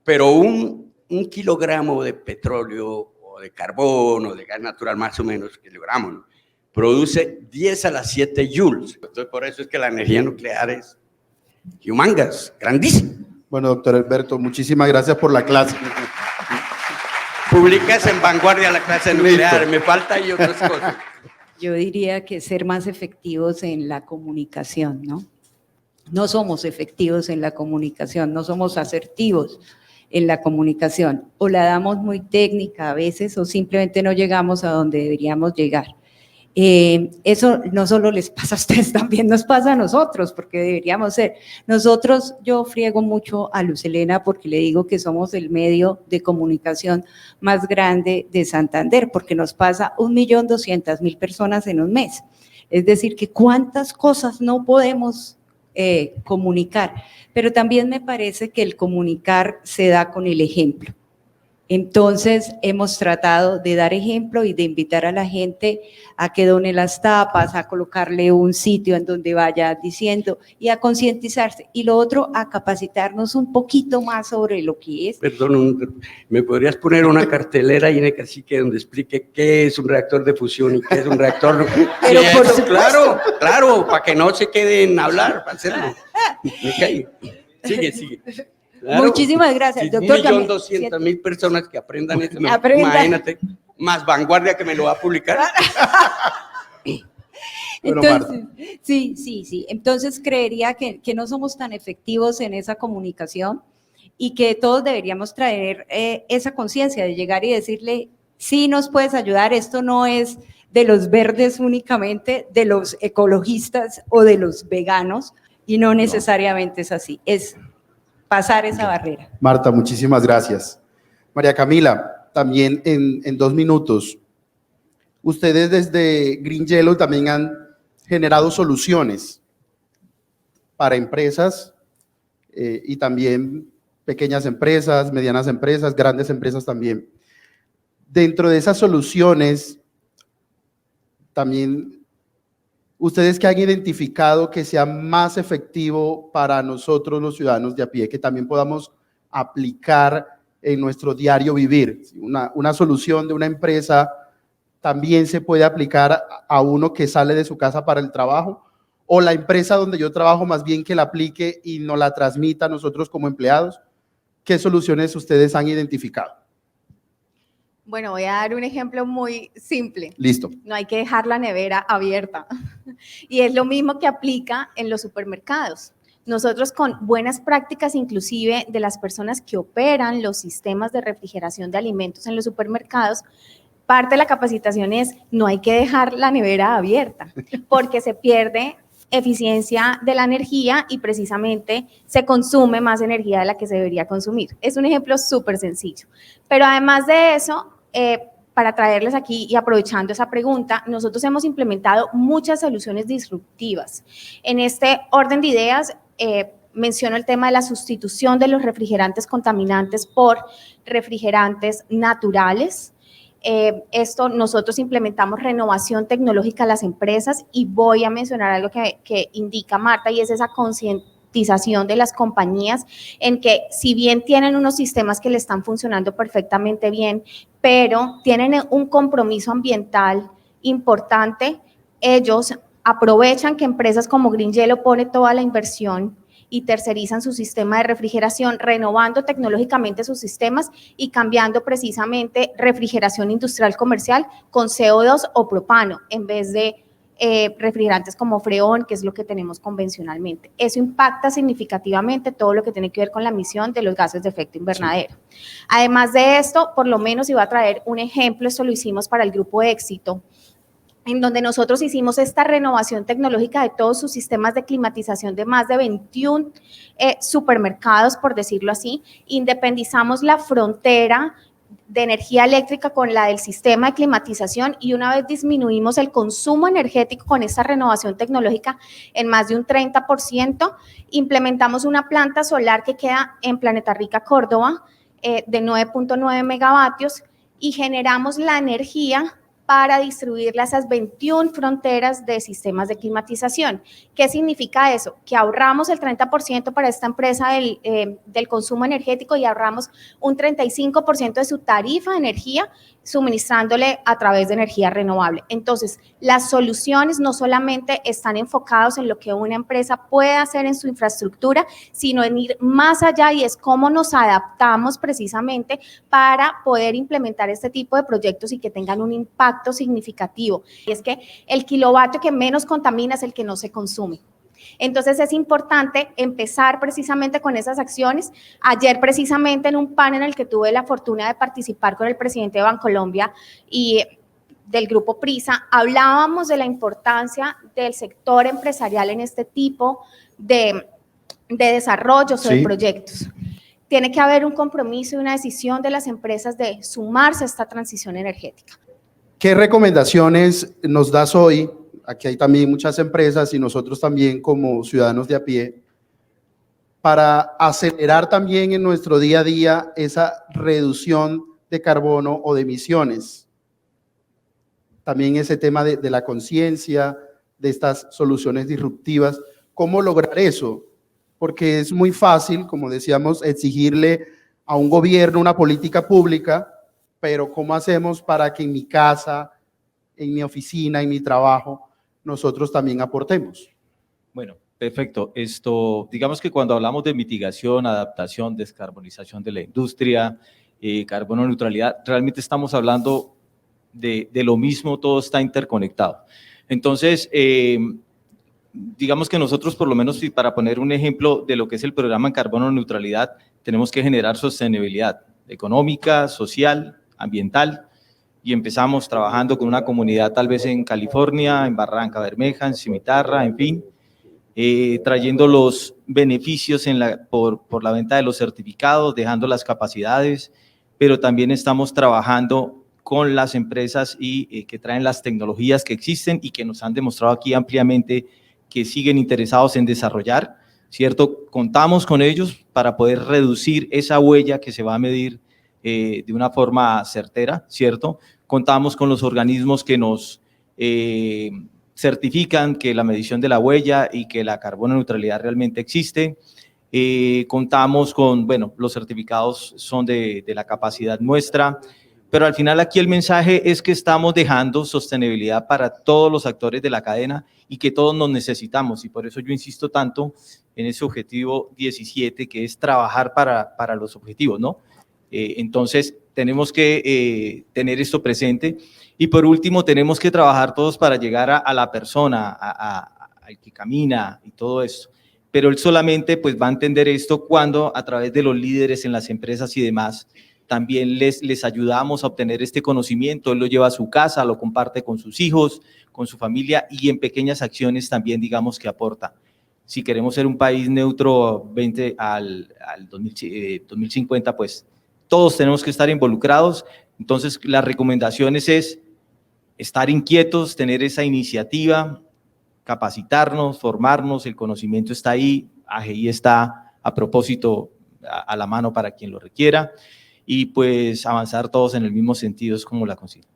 pero un kilogramo de petróleo o de carbón o de gas natural, más o menos, kilogramos, ¿no?, produce 10 a la 7 joules. Entonces, por eso es que la energía nuclear es humongous, grandísima.
Bueno, doctor Alberto, muchísimas gracias por la clase.
Publicas en Vanguardia la clase nuclear, me falta y otras cosas.
Yo diría que ser más efectivos en la comunicación, ¿no? No somos efectivos en la comunicación, no somos asertivos en la comunicación. O la damos muy técnica a veces o simplemente no llegamos a donde deberíamos llegar. Eso no solo les pasa a ustedes, también nos pasa a nosotros, porque deberíamos ser. Nosotros, yo friego mucho a Luz Helena porque le digo que somos el medio de comunicación más grande de Santander, porque nos pasa 1.200.000 personas en un mes. Es decir, que cuántas cosas no podemos comunicar, pero también me parece que el comunicar se da con el ejemplo. Entonces, hemos tratado de dar ejemplo y de invitar a la gente a que done las tapas, a colocarle un sitio en donde vaya diciendo y a concientizarse. Y lo otro, a capacitarnos un poquito más sobre lo que es.
Perdón, ¿me podrías poner una cartelera ahí en el cacique donde explique qué es un reactor de fusión y qué es un reactor nuclear?
Pero
Sí,
por
eso,
supuesto.
claro, para que no se queden a hablar, para hacerlo. Me cae. Sigue. Claro.
Muchísimas gracias,
Sí,
doctor.
1.200.000 personas que aprendan esto.
Aprendan.
Imagínate, más Vanguardia que me lo va a publicar. Bueno,
Entonces, sí. Entonces, creería que no somos tan efectivos en esa comunicación y que todos deberíamos traer esa conciencia de llegar y decirle, sí nos puedes ayudar, esto no es de los verdes únicamente, de los ecologistas o de los veganos, y no necesariamente es así, es pasar esa barrera.
Marta, muchísimas gracias. María Camila, también en 2 minutos, ustedes desde Green Yellow también han generado soluciones para empresas y también pequeñas empresas, medianas empresas, grandes empresas también. Dentro de esas soluciones, también ustedes que han identificado que sea más efectivo para nosotros los ciudadanos de a pie, que también podamos aplicar en nuestro diario vivir. Una solución de una empresa también se puede aplicar a uno que sale de su casa para el trabajo, o la empresa donde yo trabajo más bien que la aplique y nos la transmita a nosotros como empleados. ¿Qué soluciones ustedes han identificado?
Bueno, voy a dar un ejemplo muy simple.
Listo.
No hay que dejar la nevera abierta. Y es lo mismo que aplica en los supermercados. Nosotros con buenas prácticas, inclusive de las personas que operan los sistemas de refrigeración de alimentos en los supermercados, parte de la capacitación es no hay que dejar la nevera abierta porque se pierde eficiencia de la energía y precisamente se consume más energía de la que se debería consumir. Es un ejemplo súper sencillo. Pero además de eso, para traerles aquí y aprovechando esa pregunta, nosotros hemos implementado muchas soluciones disruptivas. En este orden de ideas, menciono el tema de la sustitución de los refrigerantes contaminantes por refrigerantes naturales. Esto nosotros implementamos renovación tecnológica a las empresas y voy a mencionar algo que indica Marta y es esa concientización de las compañías en que si bien tienen unos sistemas que le están funcionando perfectamente bien, pero tienen un compromiso ambiental importante, ellos aprovechan que empresas como Green Yellow pone toda la inversión y tercerizan su sistema de refrigeración, renovando tecnológicamente sus sistemas y cambiando precisamente refrigeración industrial comercial con CO2 o propano, en vez de refrigerantes como freón, que es lo que tenemos convencionalmente. Eso impacta significativamente todo lo que tiene que ver con la emisión de los gases de efecto invernadero. Sí. Además de esto, por lo menos iba a traer un ejemplo, esto lo hicimos para el Grupo Éxito, en donde nosotros hicimos esta renovación tecnológica de todos sus sistemas de climatización de más de 21 supermercados, por decirlo así, independizamos la frontera de energía eléctrica con la del sistema de climatización y una vez disminuimos el consumo energético con esta renovación tecnológica en más de un 30%, implementamos una planta solar que queda en Planeta Rica, Córdoba, de 9.9 megavatios y generamos la energía para distribuirla a esas 21 fronteras de sistemas de climatización. ¿Qué significa eso? Que ahorramos el 30% para esta empresa del consumo energético y ahorramos un 35% de su tarifa de energía suministrándole a través de energía renovable. Entonces, las soluciones no solamente están enfocadas en lo que una empresa puede hacer en su infraestructura, sino en ir más allá y es cómo nos adaptamos precisamente para poder implementar este tipo de proyectos y que tengan un impacto significativo. Y es que el kilovatio que menos contamina es el que no se consume. Entonces es importante empezar precisamente con esas acciones. Ayer precisamente en un panel en el que tuve la fortuna de participar con el presidente de Bancolombia y del Grupo Prisa, hablábamos de la importancia del sector empresarial en este tipo de desarrollos o de proyectos. Tiene que haber un compromiso y una decisión de las empresas de sumarse a esta transición energética.
¿Qué recomendaciones nos das hoy? Aquí hay también muchas empresas y nosotros también como ciudadanos de a pie, para acelerar también en nuestro día a día esa reducción de carbono o de emisiones. También ese tema de la conciencia, de estas soluciones disruptivas. ¿Cómo lograr eso? Porque es muy fácil, como decíamos, exigirle a un gobierno una política pública, pero ¿cómo hacemos para que en mi casa, en mi oficina, en mi trabajo, nosotros también aportemos?
Bueno, perfecto. Digamos que cuando hablamos de mitigación, adaptación, descarbonización de la industria, carbono neutralidad, realmente estamos hablando de lo mismo, todo está interconectado. Entonces, digamos que nosotros, por lo menos, para poner un ejemplo de lo que es el programa en carbono neutralidad, tenemos que generar sostenibilidad económica, social, ambiental, y empezamos trabajando con una comunidad tal vez en California, en Barranca Bermeja, en Cimitarra, en fin, trayendo los beneficios por la venta de los certificados, dejando las capacidades, pero también estamos trabajando con las empresas que traen las tecnologías que existen y que nos han demostrado aquí ampliamente que siguen interesados en desarrollar, ¿cierto? Contamos con ellos para poder reducir esa huella que se va a medir de una forma certera, ¿cierto? Contamos con los organismos que nos certifican que la medición de la huella y que la carbono neutralidad realmente existe. Contamos con, bueno, los certificados son de la capacidad nuestra, pero al final aquí el mensaje es que estamos dejando sostenibilidad para todos los actores de la cadena y que todos nos necesitamos, y por eso yo insisto tanto en ese objetivo 17, que es trabajar para los objetivos, ¿no? Entonces, tenemos que tener esto presente, y por último, tenemos que trabajar todos para llegar a la persona, al que camina y todo esto. Pero él solamente pues va a entender esto cuando a través de los líderes en las empresas y demás, también les ayudamos a obtener este conocimiento. Él lo lleva a su casa, lo comparte con sus hijos, con su familia, y en pequeñas acciones también, digamos, que aporta. Si queremos ser un país neutro al 2050, pues todos tenemos que estar involucrados. Entonces, las recomendaciones es estar inquietos, tener esa iniciativa, capacitarnos, formarnos, el conocimiento está ahí, AGI está a propósito a la mano para quien lo requiera, y pues avanzar todos en el mismo sentido es como la consigna.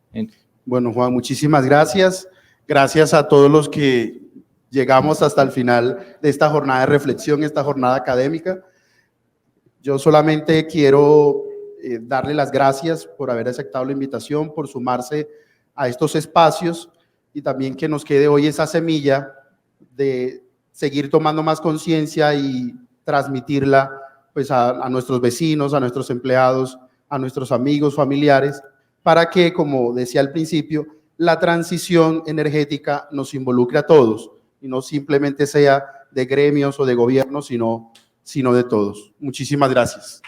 Bueno, Juan, muchísimas gracias. Gracias a todos los que llegamos hasta el final de esta jornada de reflexión, esta jornada académica. Yo solamente quiero darle las gracias por haber aceptado la invitación, por sumarse a estos espacios, y también que nos quede hoy esa semilla de seguir tomando más conciencia y transmitirla pues a nuestros vecinos, a nuestros empleados, a nuestros amigos, familiares, para que, como decía al principio, la transición energética nos involucre a todos y no simplemente sea de gremios o de gobiernos, sino de todos. Muchísimas gracias.